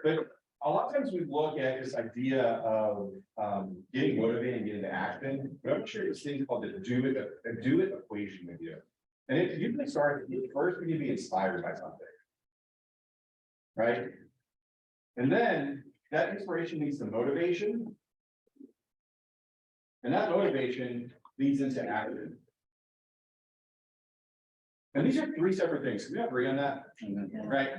But a lot of times we look at this idea of getting motivated and getting to action. But I'm sure this thing called the do it equation with you. And it usually starts first when you be inspired by something. Right? And then that inspiration leads to motivation. And that motivation leads into action. And these are 3 separate things. Can we agree on that? Right?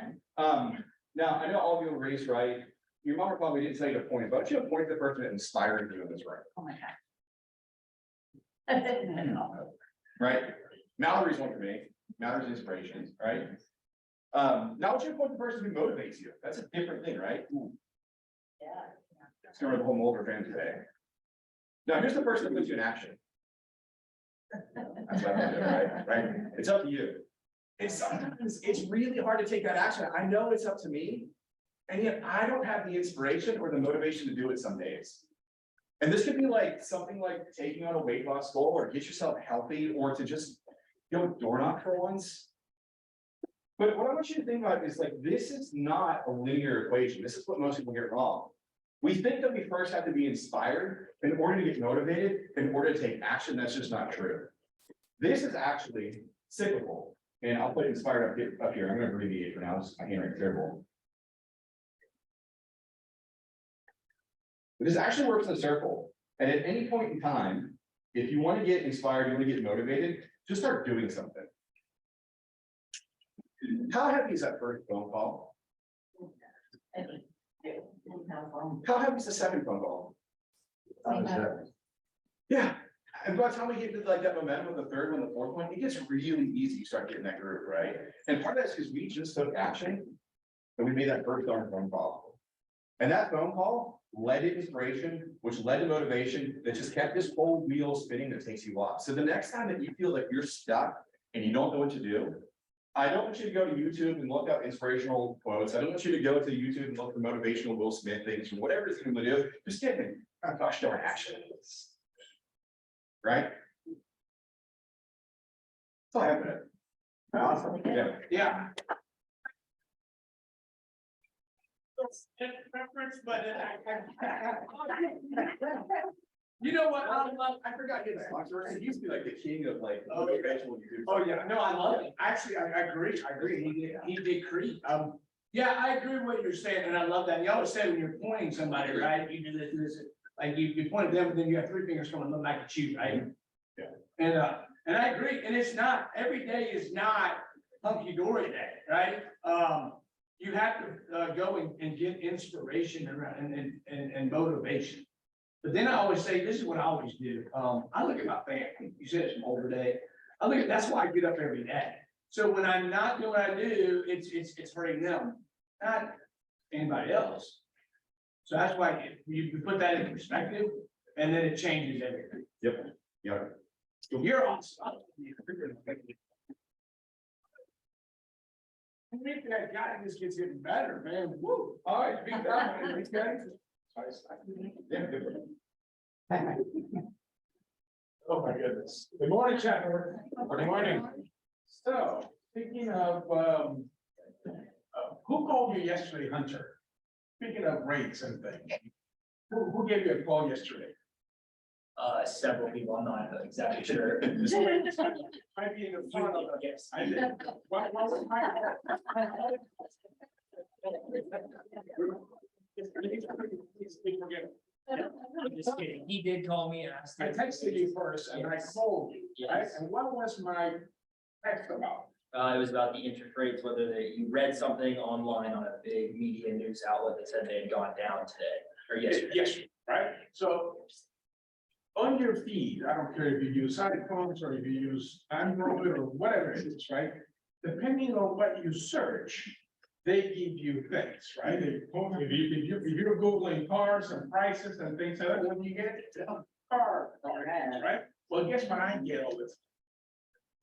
Now, I know all of you will race right. Your mom probably didn't tell you to point, but you point the person that inspired you in this room. Oh my God. Right? Mallory's one for me. Mallory's inspiration, right? Now what you point the person who motivates you. That's a different thing, right? Yeah. It's going to the whole Mulder fan today. Now here's the person that puts you in action. That's what I'm doing, right? It's up to you. And sometimes it's really hard to take that action. I know it's up to me. And yet I don't have the inspiration or the motivation to do it some days. And this could be like something like taking on a weight loss goal or get yourself healthy or to just, door knock for once. But what I want you to think about is like, this is not a linear equation. This is what most people get wrong. We think that we first have to be inspired in order to get motivated, in order to take action. That's just not true. This is actually cyclical. And I'll put inspired up here. I'm going to abbreviate for now. My handwriting's terrible. This actually works in a circle. And at any point in time, if you want to get inspired, you want to get motivated, just start doing something. How heavy is that first phone call? How heavy is the second phone call? Yeah. And by the time we get to like that momentum of the third one, the fourth one, it gets really easy. You start getting that groove, right? And part of that's because we just took action and we made that first darn phone call. And that phone call led to inspiration, which led to motivation that just kept this whole wheel spinning that takes you off. So the next time that you feel like you're stuck and you don't know what to do, I don't want you to go to YouTube and look up inspirational quotes. I don't want you to go to YouTube and look for motivational Will Smith things or whatever it's going to do. Just get in, oh gosh, darn action. Right? That's all I have there. Awesome. Yeah. Yeah. Preference, but you know what? I forgot his sponsor. He used to be like the king of like motivational YouTube. Oh yeah, no, I love it. Actually, I agree. He did Creed. Yeah, I agree with what you're saying, and I love that. You always say when you're pointing somebody, right? You do this, like you point at them, but then you have three fingers coming look back at you, right? Yeah. And I agree. And it's not every day is not hunky dory day, right? You have to go and get inspiration and motivation. But then I always say, this is what I always do. I look at my family. You said it's an older day. That's why I get up every day. So when I'm not doing what I do, it's hurting them, not anybody else. So that's why you put that in perspective, and then it changes everything. Yep. Yep. You're awesome. Maybe that guy just gets getting better, man. Woo. All right, big guy. Oh, my goodness. Good morning, Chattanooga. Good morning. So, speaking of, who called you yesterday, Hunter? Speaking of rates and things, who gave you a call yesterday? Several people, I'm not exactly sure. Might be in the front of it. Yes. I did. What was I'm just kidding. He did call me and asked. I texted you first and I called you, right? Yes. And what was my text about? It was about the interest rates, whether you read something online on a big media news outlet that said they had gone down today or yesterday. Yes, right? So on your feed, I don't care if you use iPhones or if you use Android or whatever it is, right? Depending on what you search, they give you things, right? If you're Googling cars and prices and things like that, when you get car, right? Well, guess what I get all this?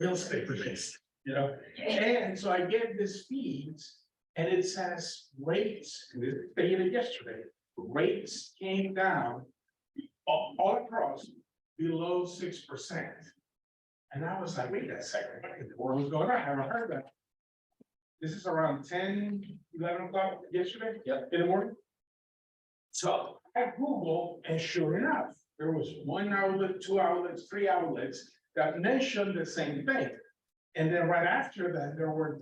Real estate related, you know? And so I get this feeds and it says rates, and this data yesterday, rates came down all across below 6%. And I was like, wait a second, what in the world is going on? I haven't heard that. This is around 10, 11 o'clock yesterday. Yep. In the morning. So I Googled, and sure enough, there was one outlet, two outlets, three outlets that mentioned the same thing. And then right after that, there were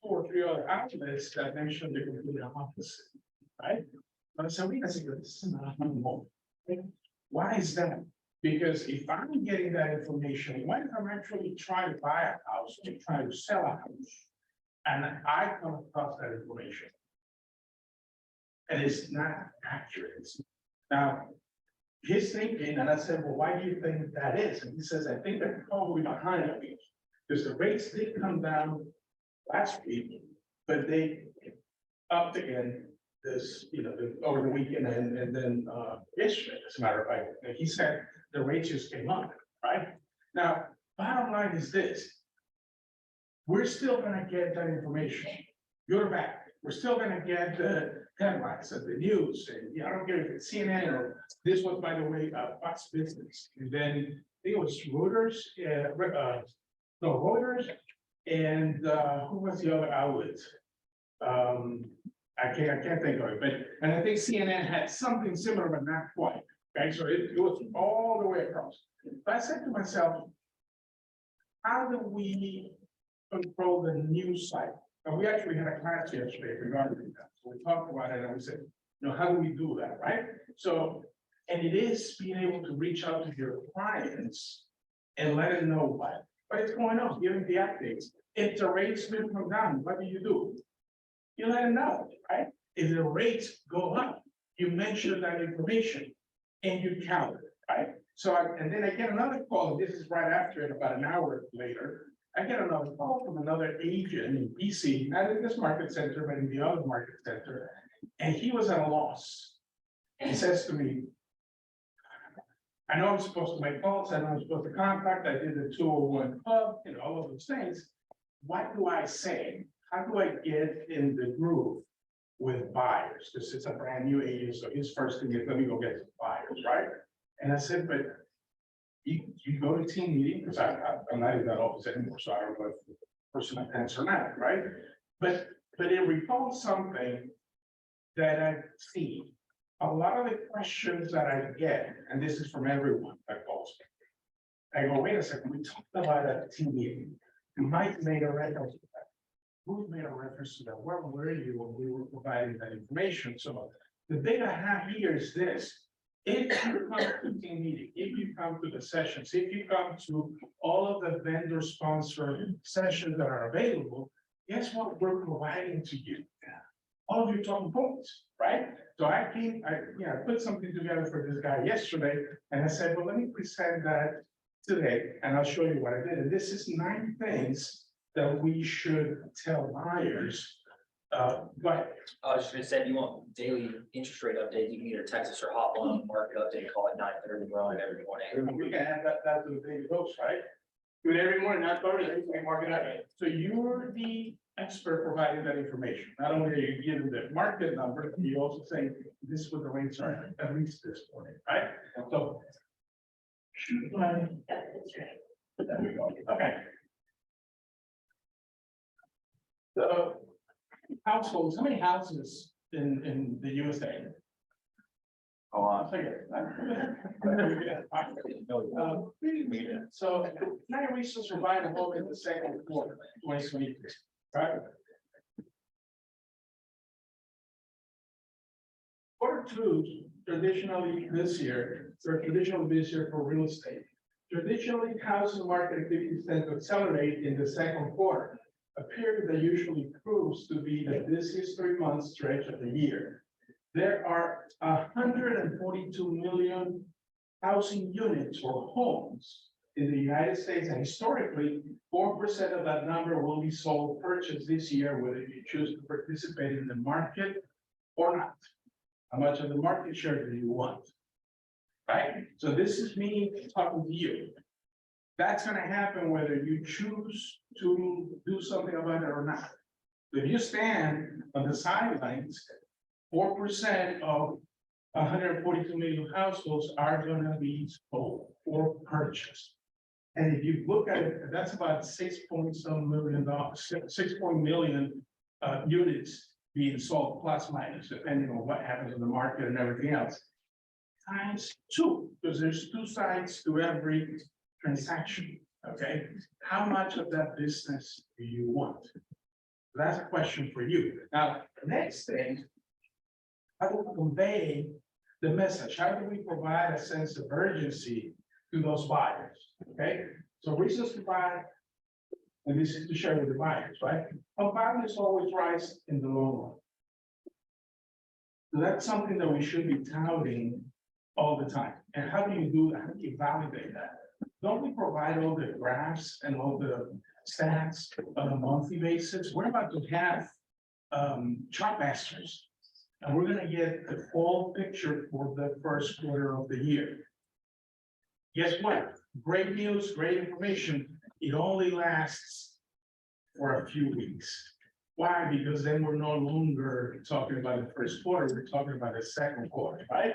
2 or 3 other outlets that mentioned the complete opposite, right? But I said, wait a second, this is not normal. Why is that? Because if I'm getting that information, when I'm actually trying to buy a house, or trying to sell a house, and I come across that information, and it's not accurate. Now, his thinking, and I said, well, why do you think that is? And he says, I think they're probably behind me, because the rates did come down last week, but they upped again this, over the weekend and then yesterday, as a matter of fact. And he said the rates just came up, right? Now, bottom line is this. we're still gonna get that information. You're back. We're still gonna get the headlines of the news, and I don't care if it's CNN or, this was, by the way, Fox Business. And then I think it was Reuters, Reuters, and who was the other outlet? I can't think of it, but, and I think CNN had something similar, but not quite. Okay, so it was all the way across. But I said to myself, how do we control the news cycle? And we actually had a class yesterday regarding that. So we talked about it and we said, how do we do that, right? So, and it is being able to reach out to your clients and let them know what is going on, giving the updates. If the rates do come down, what do? You let them know, right? If the rates go up, you mention that information and you count it, right? So, and then I get another call, and this is right after it, about an hour later. I get another call from another agent in BC, not in this market center, but in the other market center. And he was at a loss. He says to me, I know I'm supposed to make calls, I know I'm supposed to contact, I did the 201 club, all of those things. What do I say? How do I get in the groove with buyers? This is a brand new agent, so his first thing is, let me go get some buyers, right? And I said, but you go to team meeting, because I'm not in that office anymore, so I don't know if the person attends or not, right? But it recalls something that I've seen. A lot of the questions that I get, and this is from everyone that calls me. I go, wait a second, we talked about a team meeting. Mike made a reference to that. Who made a reference to that? Where were you when we were providing that information? So the data I have here is this. If you come to the team meeting, if you come to the sessions, if you come to all of the vendor sponsored sessions that are available, guess what we're providing to you? All of your talking points, right? So I put something together for this guy yesterday, and I said, well, let me present that today, and I'll show you what I did. And this is 9 things that we should tell buyers. But I was just gonna say, if you want daily interest rate updates, you can either text us or hop on market update, call it 9:30, we're on every morning. we can add that to the daily dose, right? Do it every morning, not Thursday, we mark it up. So you're the expert providing that information. Not only are you giving the market number, you also say, this is what the rates are, at least this morning, right? So. There we go, okay. So, households, how many houses in the USA? Oh, I'll take it. So, United Resources are buying a home in the second quarter, 2023, right? Quarter 2, traditionally this year for real estate. Traditionally, housing market activities tend to accelerate in the second quarter, a period that usually proves to be the busiest 3-month stretch of the year. There are 142 million housing units or homes in the United States, and historically, 4% of that number will be sold, purchased this year, whether you choose to participate in the market or not. How much of the market share do you want? Right? So this is me talking to you. That's gonna happen whether you choose to do something about it or not. If you stand on the sidelines, 4% of 142 million households are gonna be sold or purchased. And if you look at it, that's about $6 million units being sold, plus minus, depending on what happens in the market and everything else. Times 2, because there's 2 sides to every transaction, okay? How much of that business do you want? That's a question for you. Now, the next thing, how do we convey the message? How do we provide a sense of urgency to those buyers, okay? So reasons to buy, and this is to share with the buyers, right? Values always rise in the long run. So that's something that we should be touting all the time. And how do you do that? How do you validate that? Don't we provide all the graphs and all the stats on a monthly basis? We're about to have chart masters, and we're gonna get the full picture for the first quarter of the year. Guess what? Great news, great information. It only lasts for a few weeks. Why? Because then we're no longer talking about the first quarter, we're talking about the second quarter, right?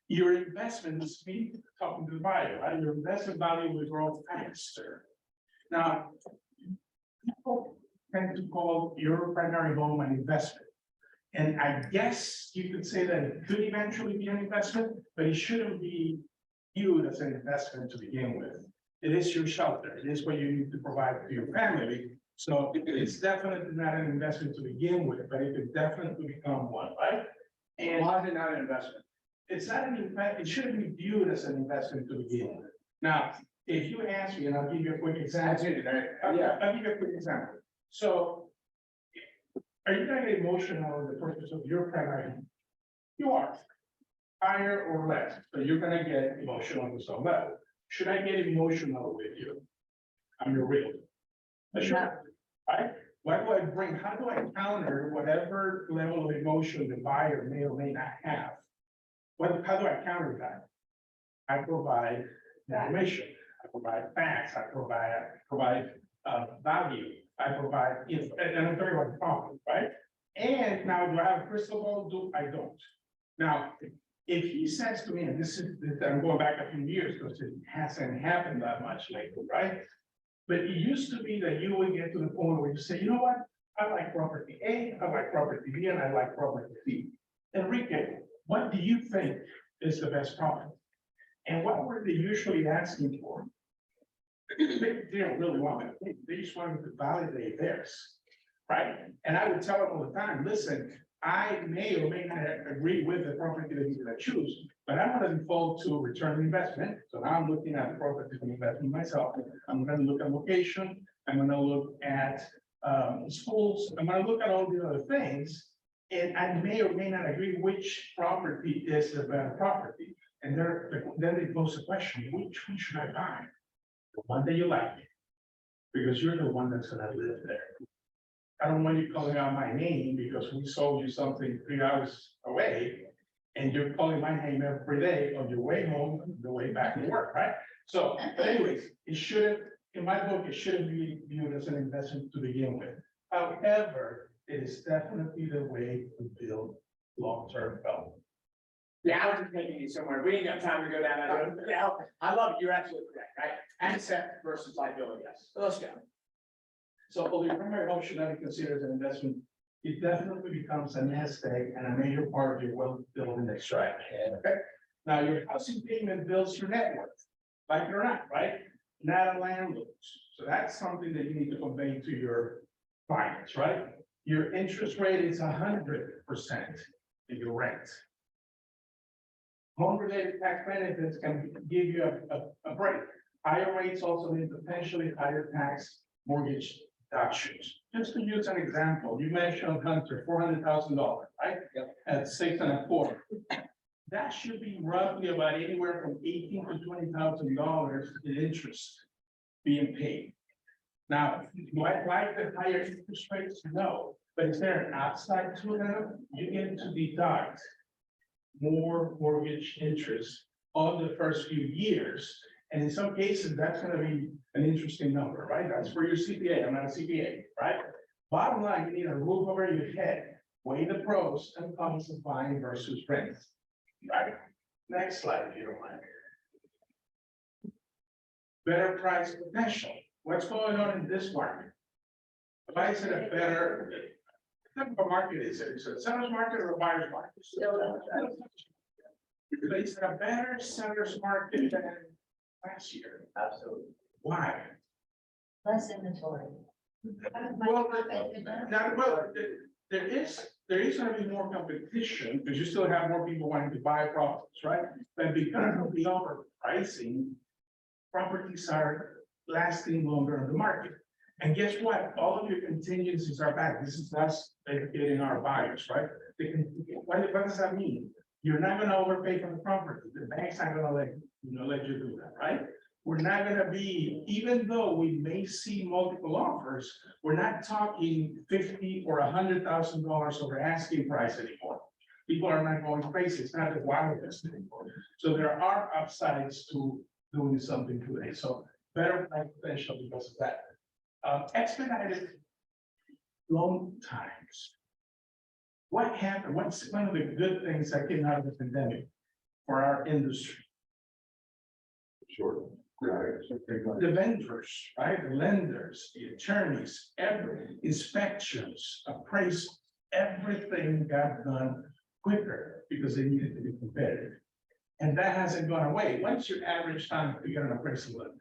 Your investments, me talking to the buyer, right? Your investment value will grow faster. Now, people tend to call your primary home an investment. And I guess you could say that it could eventually be an investment, but it shouldn't be viewed as an investment to begin with. It is your shelter. It is what you need to provide to your family. So it's definitely not an investment to begin with, but it could definitely become one, right? And Why is it not an investment? it's not an investment, it shouldn't be viewed as an investment to begin with. Now, if you ask me, and I'll give you a quick example. I'll give you a quick example. So are you gonna get emotional in the purpose of your primary home? You are. Higher or less, but you're gonna get emotional to some level. Should I get emotional with you? I'm your realtor. I should, right? What do I bring? How do I counter whatever level of emotion the buyer may or may not have? How do I counter that? I provide information, I provide facts, I provide value, I provide, and I'm talking about profit, right? And now, do I have a crystal ball? I don't. Now, if he says to me, and I'm going back a few years because it hasn't happened that much lately, right? But it used to be that you would get to the point where you say, you know what? I like property A, I like property B, and I like property C. Enrique, what do you think is the best property? And what were they usually asking for? They didn't really want it. They just wanted to validate theirs, right? And I would tell them all the time, listen, I may or may not agree with the property that you're gonna choose, but I'm gonna default to return on investment. So now I'm looking at the property for investment myself. I'm gonna look at location. I'm gonna look at schools. I'm gonna look at all the other things. And I may or may not agree which property is the better property. And then they pose a question, which one should I buy? The one that you like, because you're the one that's gonna live there. I don't want you calling out my name because we sold you something 3 hours away. And you're calling my name every day on your way home, on the way back to work, right? So, but anyways, it shouldn't, in my book, it shouldn't be viewed as an investment to begin with. However, it is definitely the way to build long-term wealth. Yeah, I was just thinking you somewhere. We ain't got time to go down that road. Yeah, I love it. You're absolutely correct, right? Asset versus liability, yes. So let's go. So although your primary home should not be considered as an investment, it definitely becomes a nest egg and a major part of your wealth building strategy. Okay? Now, your housing payment builds your net worth, like it or not, right? Not a landlord. So that's something that you need to convey to your clients, right? Your interest rate is 100% in your rent. Home-related tax benefits can give you a break. Higher rates also mean potentially higher tax mortgage deductions. Just to use an example, you mentioned Hunter, $400,000, right? Yep. At 6 1/4. That should be roughly about anywhere from $18,000 to $20,000 in interest being paid. Now, do I like the higher interest rates? No, but is there an upside to them? You get to deduct more mortgage interest on the first few years. And in some cases, that's gonna be an interesting number, right? That's for your CPA. I'm not a CPA, right? Bottom line, you need a roof over your head, weigh the pros and cons of buying versus rent, right? Next slide, if you don't mind. Better price potential. What's going on in this market? Why is it a better, what type of market is it? Is it a seller's market or a buyer's market? Is it a better seller's market than last year? Absolutely. Why? Less inventory. Well, there is gonna be more competition, because you still have more people wanting to buy properties, right? But because of the overpricing, properties are lasting longer on the market. And guess what? All of your contingencies are back. This is us educating our buyers, right? What does that mean? You're not gonna overpay for the property. The bank's not gonna let you do that, right? We're not gonna be, even though we may see multiple offers, we're not talking $50,000 or $100,000 over asking price anymore. People are not going crazy. It's not the Wild West anymore. So there are upsides to doing something today. So better price potential because of that. Expedited loan times. What happened? What's one of the good things that came out of the pandemic for our industry? Sure. The vendors, right, the lenders, the attorneys, every inspections, appraisals, everything got done quicker because they needed to be competitive. And that hasn't gone away. What's your average time to get an appraisal lender?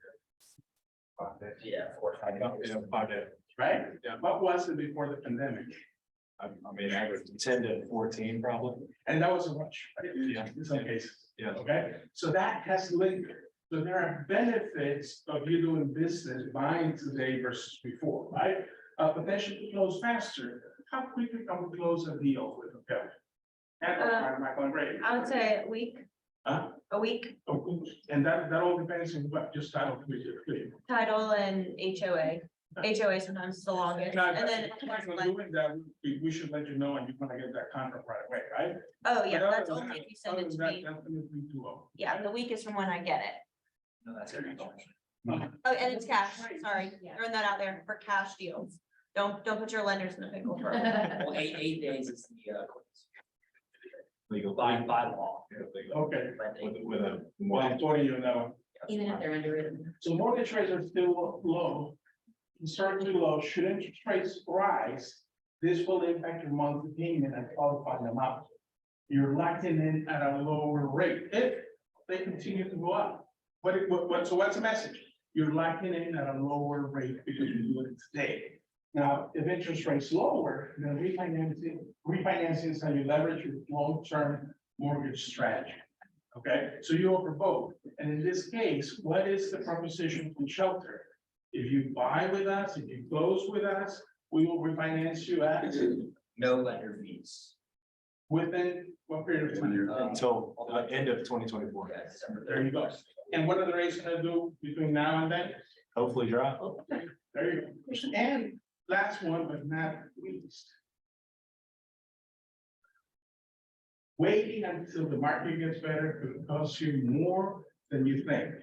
Yeah, 4 or 5 years. 5 days. Right? What was it before the pandemic? I mean, average 10 to 14 probably. And that was a rush, right? Yeah. In some cases. Yeah. Okay, so that has lingered. So there are benefits of you doing business, buying today versus before, right? Potential to close faster. How quickly can we close a deal with a bill? And Michael and Ray. I would say a week. Huh? A week, And that all depends on what, just title, clear. title and HOA. HOA sometimes is the longest, Now, and then. doing that, we should let you know, and you're gonna get that contract right away, right? Oh, yeah, But that's other only than if you send it other to than that, me. definitely too long. Yeah, the week is from when I get it. No, that's gonna be. Oh, and it's cash, sorry, throwing that out there for cash deals. Don't put your lenders in the pickle for. Well, 8 days is the, Legal. by law. Okay, With a. well, I'm letting you know. Even if they're underwritten. So mortgage rates are still low, certainly low. Should interest rates rise, this will impact your monthly payment and qualifying amount. You're locking in at a lower rate if they continue to go up. So what's the message? You're locking in at a lower rate because you're doing it today. Now, if interest rates lower, then refinancing is how you leverage your long-term mortgage strategy. Okay, so you offer both. And in this case, what is the proposition from Shelter? If you buy with us, if you close with us, we will refinance you at No lender fees. within what period of time? Until end of 2024. Yeah, December There you go. And what are the rates gonna do between now and then? Hopefully drop. There you go. And last one, but not least. Waiting until the market gets better could cost you more than you think.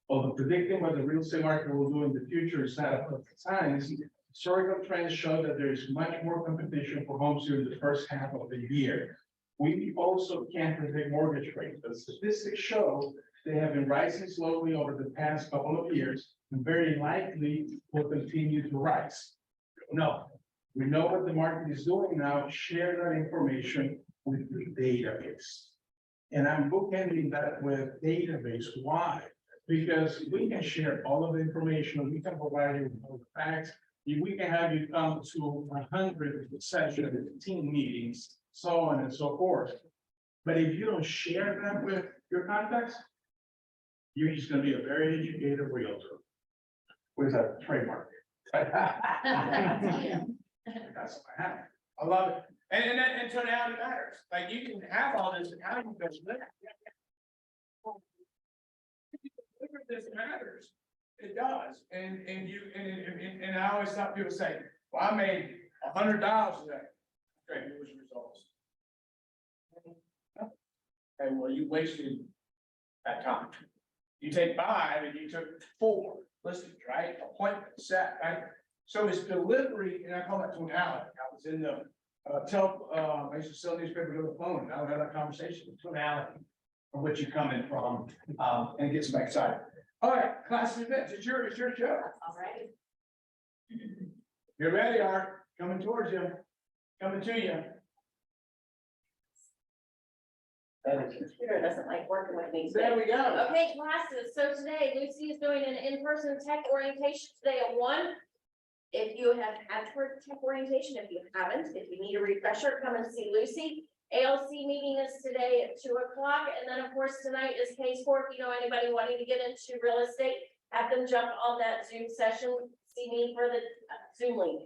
Although predicting what the real estate market will do in the future is not a perfect science, historical trends show that there is much more competition for homes during the first half of the year. We also can't predict mortgage rates, but statistics show they have been rising slowly over the past couple of years and very likely will continue to rise. No, we know what the market is doing now, share that information with the database. And I'm bookending that with database. Why? Because we can share all of the information, we can provide you with all the facts. We can have you come to 100 sessions, team meetings, so on and so forth. But if you don't share that with your contacts, you're just gonna be a very educated realtor with a trademark. That's what I have. I love it. And tonality matters. Like you can have all this, and how you best live. This matters. It does. And I always thought people say, well, I made $100 today. Great, what was the results? Okay, well, you wasted that time. You take 5 and you took 4 listings, right? Appointment set, right? So it's delivery, and I call that tonality. I was in the I used to sell newspapers on the phone, and I would have that conversation with tonality of what you're coming from, and it gets me excited. All right, class of events, it's your show. All right. You're ready, Art, coming towards you, coming to you. My computer doesn't like working with me. There we go. Okay, classes, so today Lucy is doing an in-person tech orientation today at 1. If you have had for tech orientation, if you haven't, if you need a refresher, come and see Lucy. ALC meeting is today at 2 o'clock, and then of course tonight is case 4. If you know anybody wanting to get into real estate, have them jump on that Zoom session, see me for the Zoom link.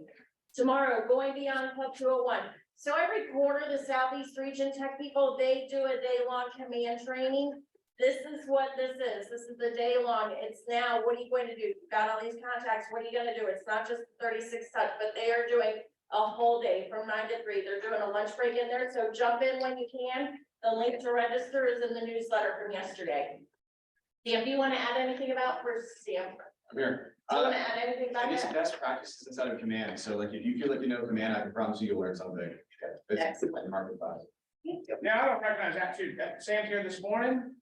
Tomorrow, Going Beyond Club 201. So every quarter, the Southeast Region Tech people, they do a day-long command training. This is what this is. This is the day long. It's now, what are you going to do? You've got all these contacts. What are you gonna do? It's not just 36 touch, but they are doing a whole day from 9 to 3. They're doing a lunch break in there, so jump in when you can. The link to register is in the newsletter from yesterday. Sam, do you want to add anything about first, Sam? I'm here. Do you wanna add anything I back guess there? best practices inside of command, so like if you feel like you know command, I can promise you you'll learn something. It's Excellent. like market class. Now, I don't recognize that too. Sam's here this morning,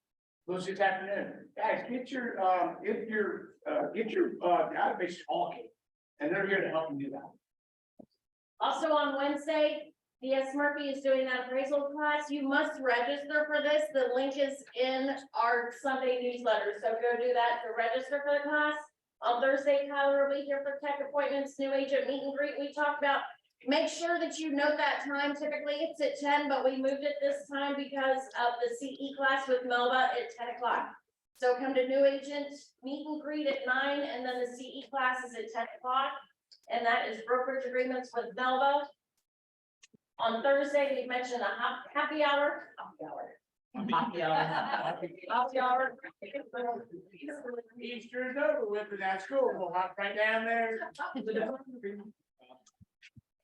Louis this afternoon. Guys, get your database talking. And they're here to help you do that. Also on Wednesday, DS Murphy is doing that appraisal class. You must register for this. The link is in our Sunday newsletter, so go do that to register for the class. On Thursday, Tyler will be here for tech appointments, new agent meet and greet we talked about. Make sure that you note that time. Typically it's at 10, but we moved it this time because of the CE class with Melba at 10 o'clock. So come to new agent, meet and greet at 9, and then the CE class is at 10 o'clock. And that is brokerage agreements with Melba. On Thursday, we mentioned a happy hour. Easter is over with, but that's cool. We'll hop right down there.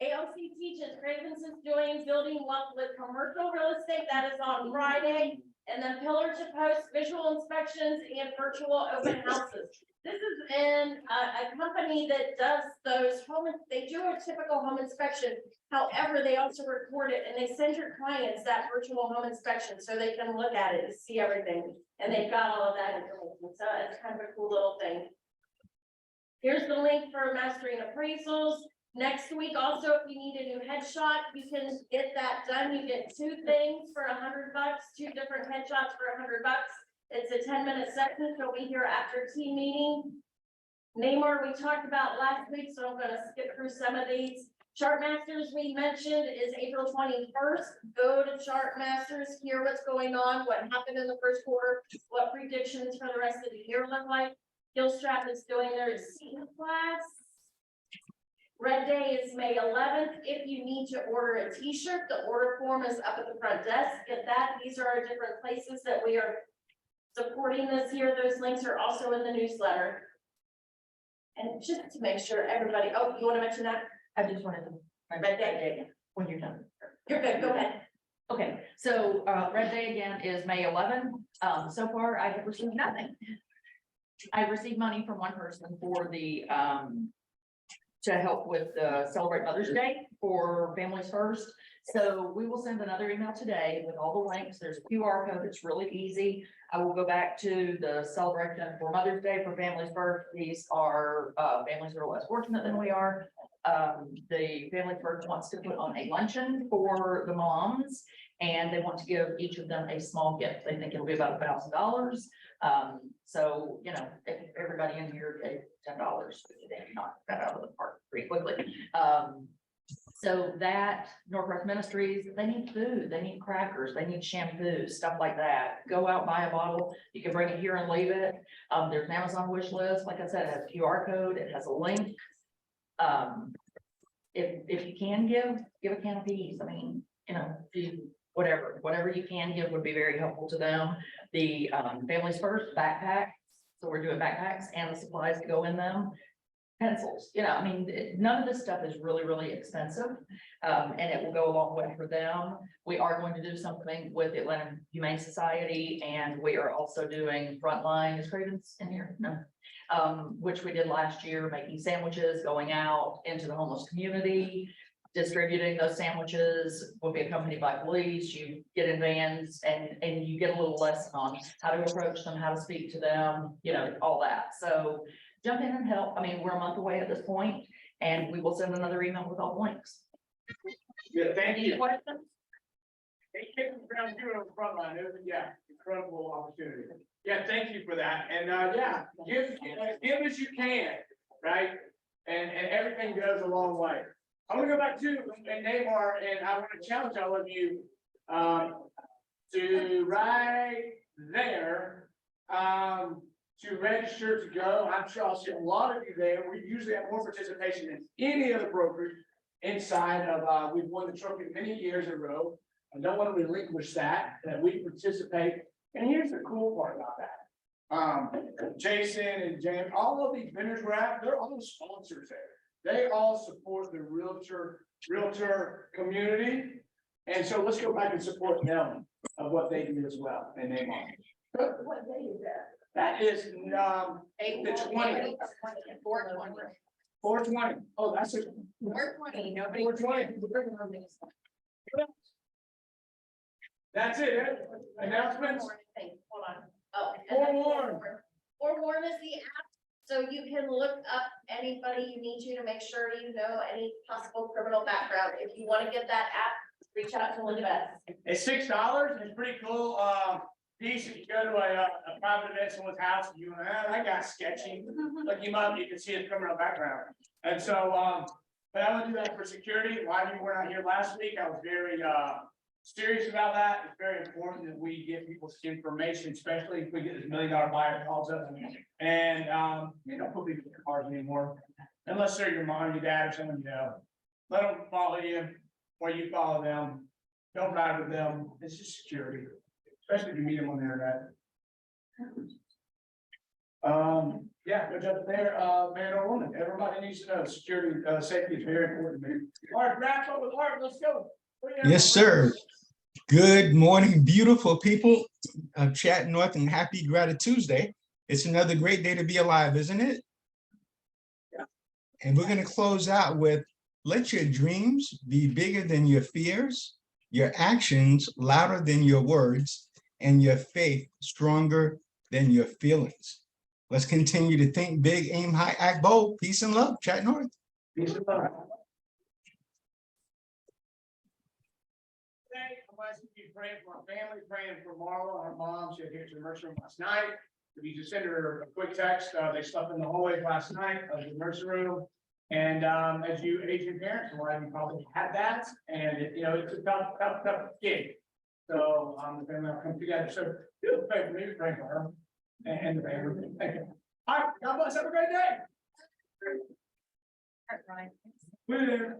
AOC teaches Cravens is doing building wealth with commercial real estate. That is on Friday. And then pillar to post visual inspections and virtual open houses. This is in a company that does those they do a typical home inspection. However, they also record it and they send your clients that virtual home inspection so they can look at it and see everything. And they've got all of that information. So it's kind of a cool little thing. Here's the link for mastering appraisals. Next week, also, if you need a new headshot, you can get that done. You get 2 things for $100, 2 different headshots for $100. It's a 10-minute session, so we'll be here after team meeting. Neymar, we talked about last week, so I'm gonna skip through some of these. Chartmasters we mentioned is April 21st. Go to Chartmasters, hear what's going on, what happened in the first quarter, what predictions for the rest of the year look like. Gilstrap is doing their CE class. Red Day is May 11th. If you need to order a t-shirt, the order form is up at the front desk. Get that. These are our different places that we are supporting this year. Those links are also in the newsletter. And just to make sure everybody, oh, you want to mention that? I just wanted to. Red Day. When you're done. You're good. Go ahead. Okay, so Red Day again is May 11. So far I have received nothing. I received money from one person for the to help with Celebrate Mother's Day for Families First. So we will send another email today with all the links. There's a QR code. It's really easy. I will go back to the celebration for Mother's Day for Families First. These are families that are less fortunate than we are. The Family First wants to put on a luncheon for the moms, and they want to give each of them a small gift. They think it'll be about $1,000. So, you know, if everybody in here gave $10, they knock that out of the park pretty quickly. So that Northwest Ministries, they need food, they need crackers, they need shampoo, stuff like that. Go out, buy a bottle. You can bring it here and leave it. There's an Amazon wish list. Like I said, it has a QR code. It has a link. If you can give a can of peas. I mean, you know, whatever you can give would be very helpful to them. The Families First backpack. So we're doing backpacks and the supplies that go in them. Pencils, you know, I mean, none of this stuff is really expensive. And it will go a long way for them. We are going to do something with the Atlanta Humane Society, and we are also doing Frontline. Is Cravens in here? No. Which we did last year, making sandwiches, going out into the homeless community, distributing those sandwiches. Will be accompanied by police. You get in vans and you get a little lesson on how to approach them, how to speak to them, you know, all that. So jump in and help. I mean, we're a month away at this point, and we will send another email with all the links. Yeah, thank Any you. questions? Hey, kicking ground zero in the front line, yeah, incredible opportunity. Yeah, thank you for that, and, yeah, give as you can, right? And everything goes a long way. I wanna go back to Neymar, and I wanna challenge all of you, to right there, to register to go. I'm sure I'll see a lot of you there. We usually have more participation than any other brokerage inside of, we've won the trophy many years in a row. I don't want to relinquish that we participate. And here's the cool part about that. Jason and James, all of these vendors we're at, they're all sponsors there. They all support the realtor community. And so let's go back and support them of what they do as well. And they want. What day is that? That is, 8 to 20. 420. Oh, that's it. 420, nobody. 420. That's it, eh? Announcements? Hold on. Oh. Forewarn. Forewarn is the app, so you can look up anybody you need to make sure you know any possible criminal background. If you want to get that app, reach out to Elizabeth. It's $6. It's pretty cool. Piece, if you go to a private event, someone's house, you, that guy's sketchy. Like you can see his criminal background. And so, but I would do that for security. Why you were not here last week? I was very, serious about that. It's very important that we get people's information, especially if we get this $1 million buyer calls us. And, you don't put people in cars anymore, unless they're your mom, your dad, or someone you know. Let them follow you, or you follow them. Don't ride with them. It's just security, especially if you meet them on the internet. Yeah, good job there, man or woman. Everybody needs to know security, safety is very important to me. All right, wrap up with Art. Let's go. Yes, sir. Good morning, beautiful people of Chat North, and happy Gratitude Tuesday. It's another great day to be alive, isn't it? Yeah. And we're going to close out with, let your dreams be bigger than your fears, your actions louder than your words, and your faith stronger than your feelings. Let's continue to think big, aim high, act bold. Peace and love. Chat North. Peace and love. I want to be praying for our family, praying for Marla, our mom. She had hit the nursery room last night. If you just send her a quick text, they slept in the hallway last night of the nursery room. And as you Asian parents, a lot of you probably had that, and it's a tough gig. So the family will come together. So do a favor, maybe pray for her and the family. Thank you. All right, God bless. Have a great day. Right. We're there.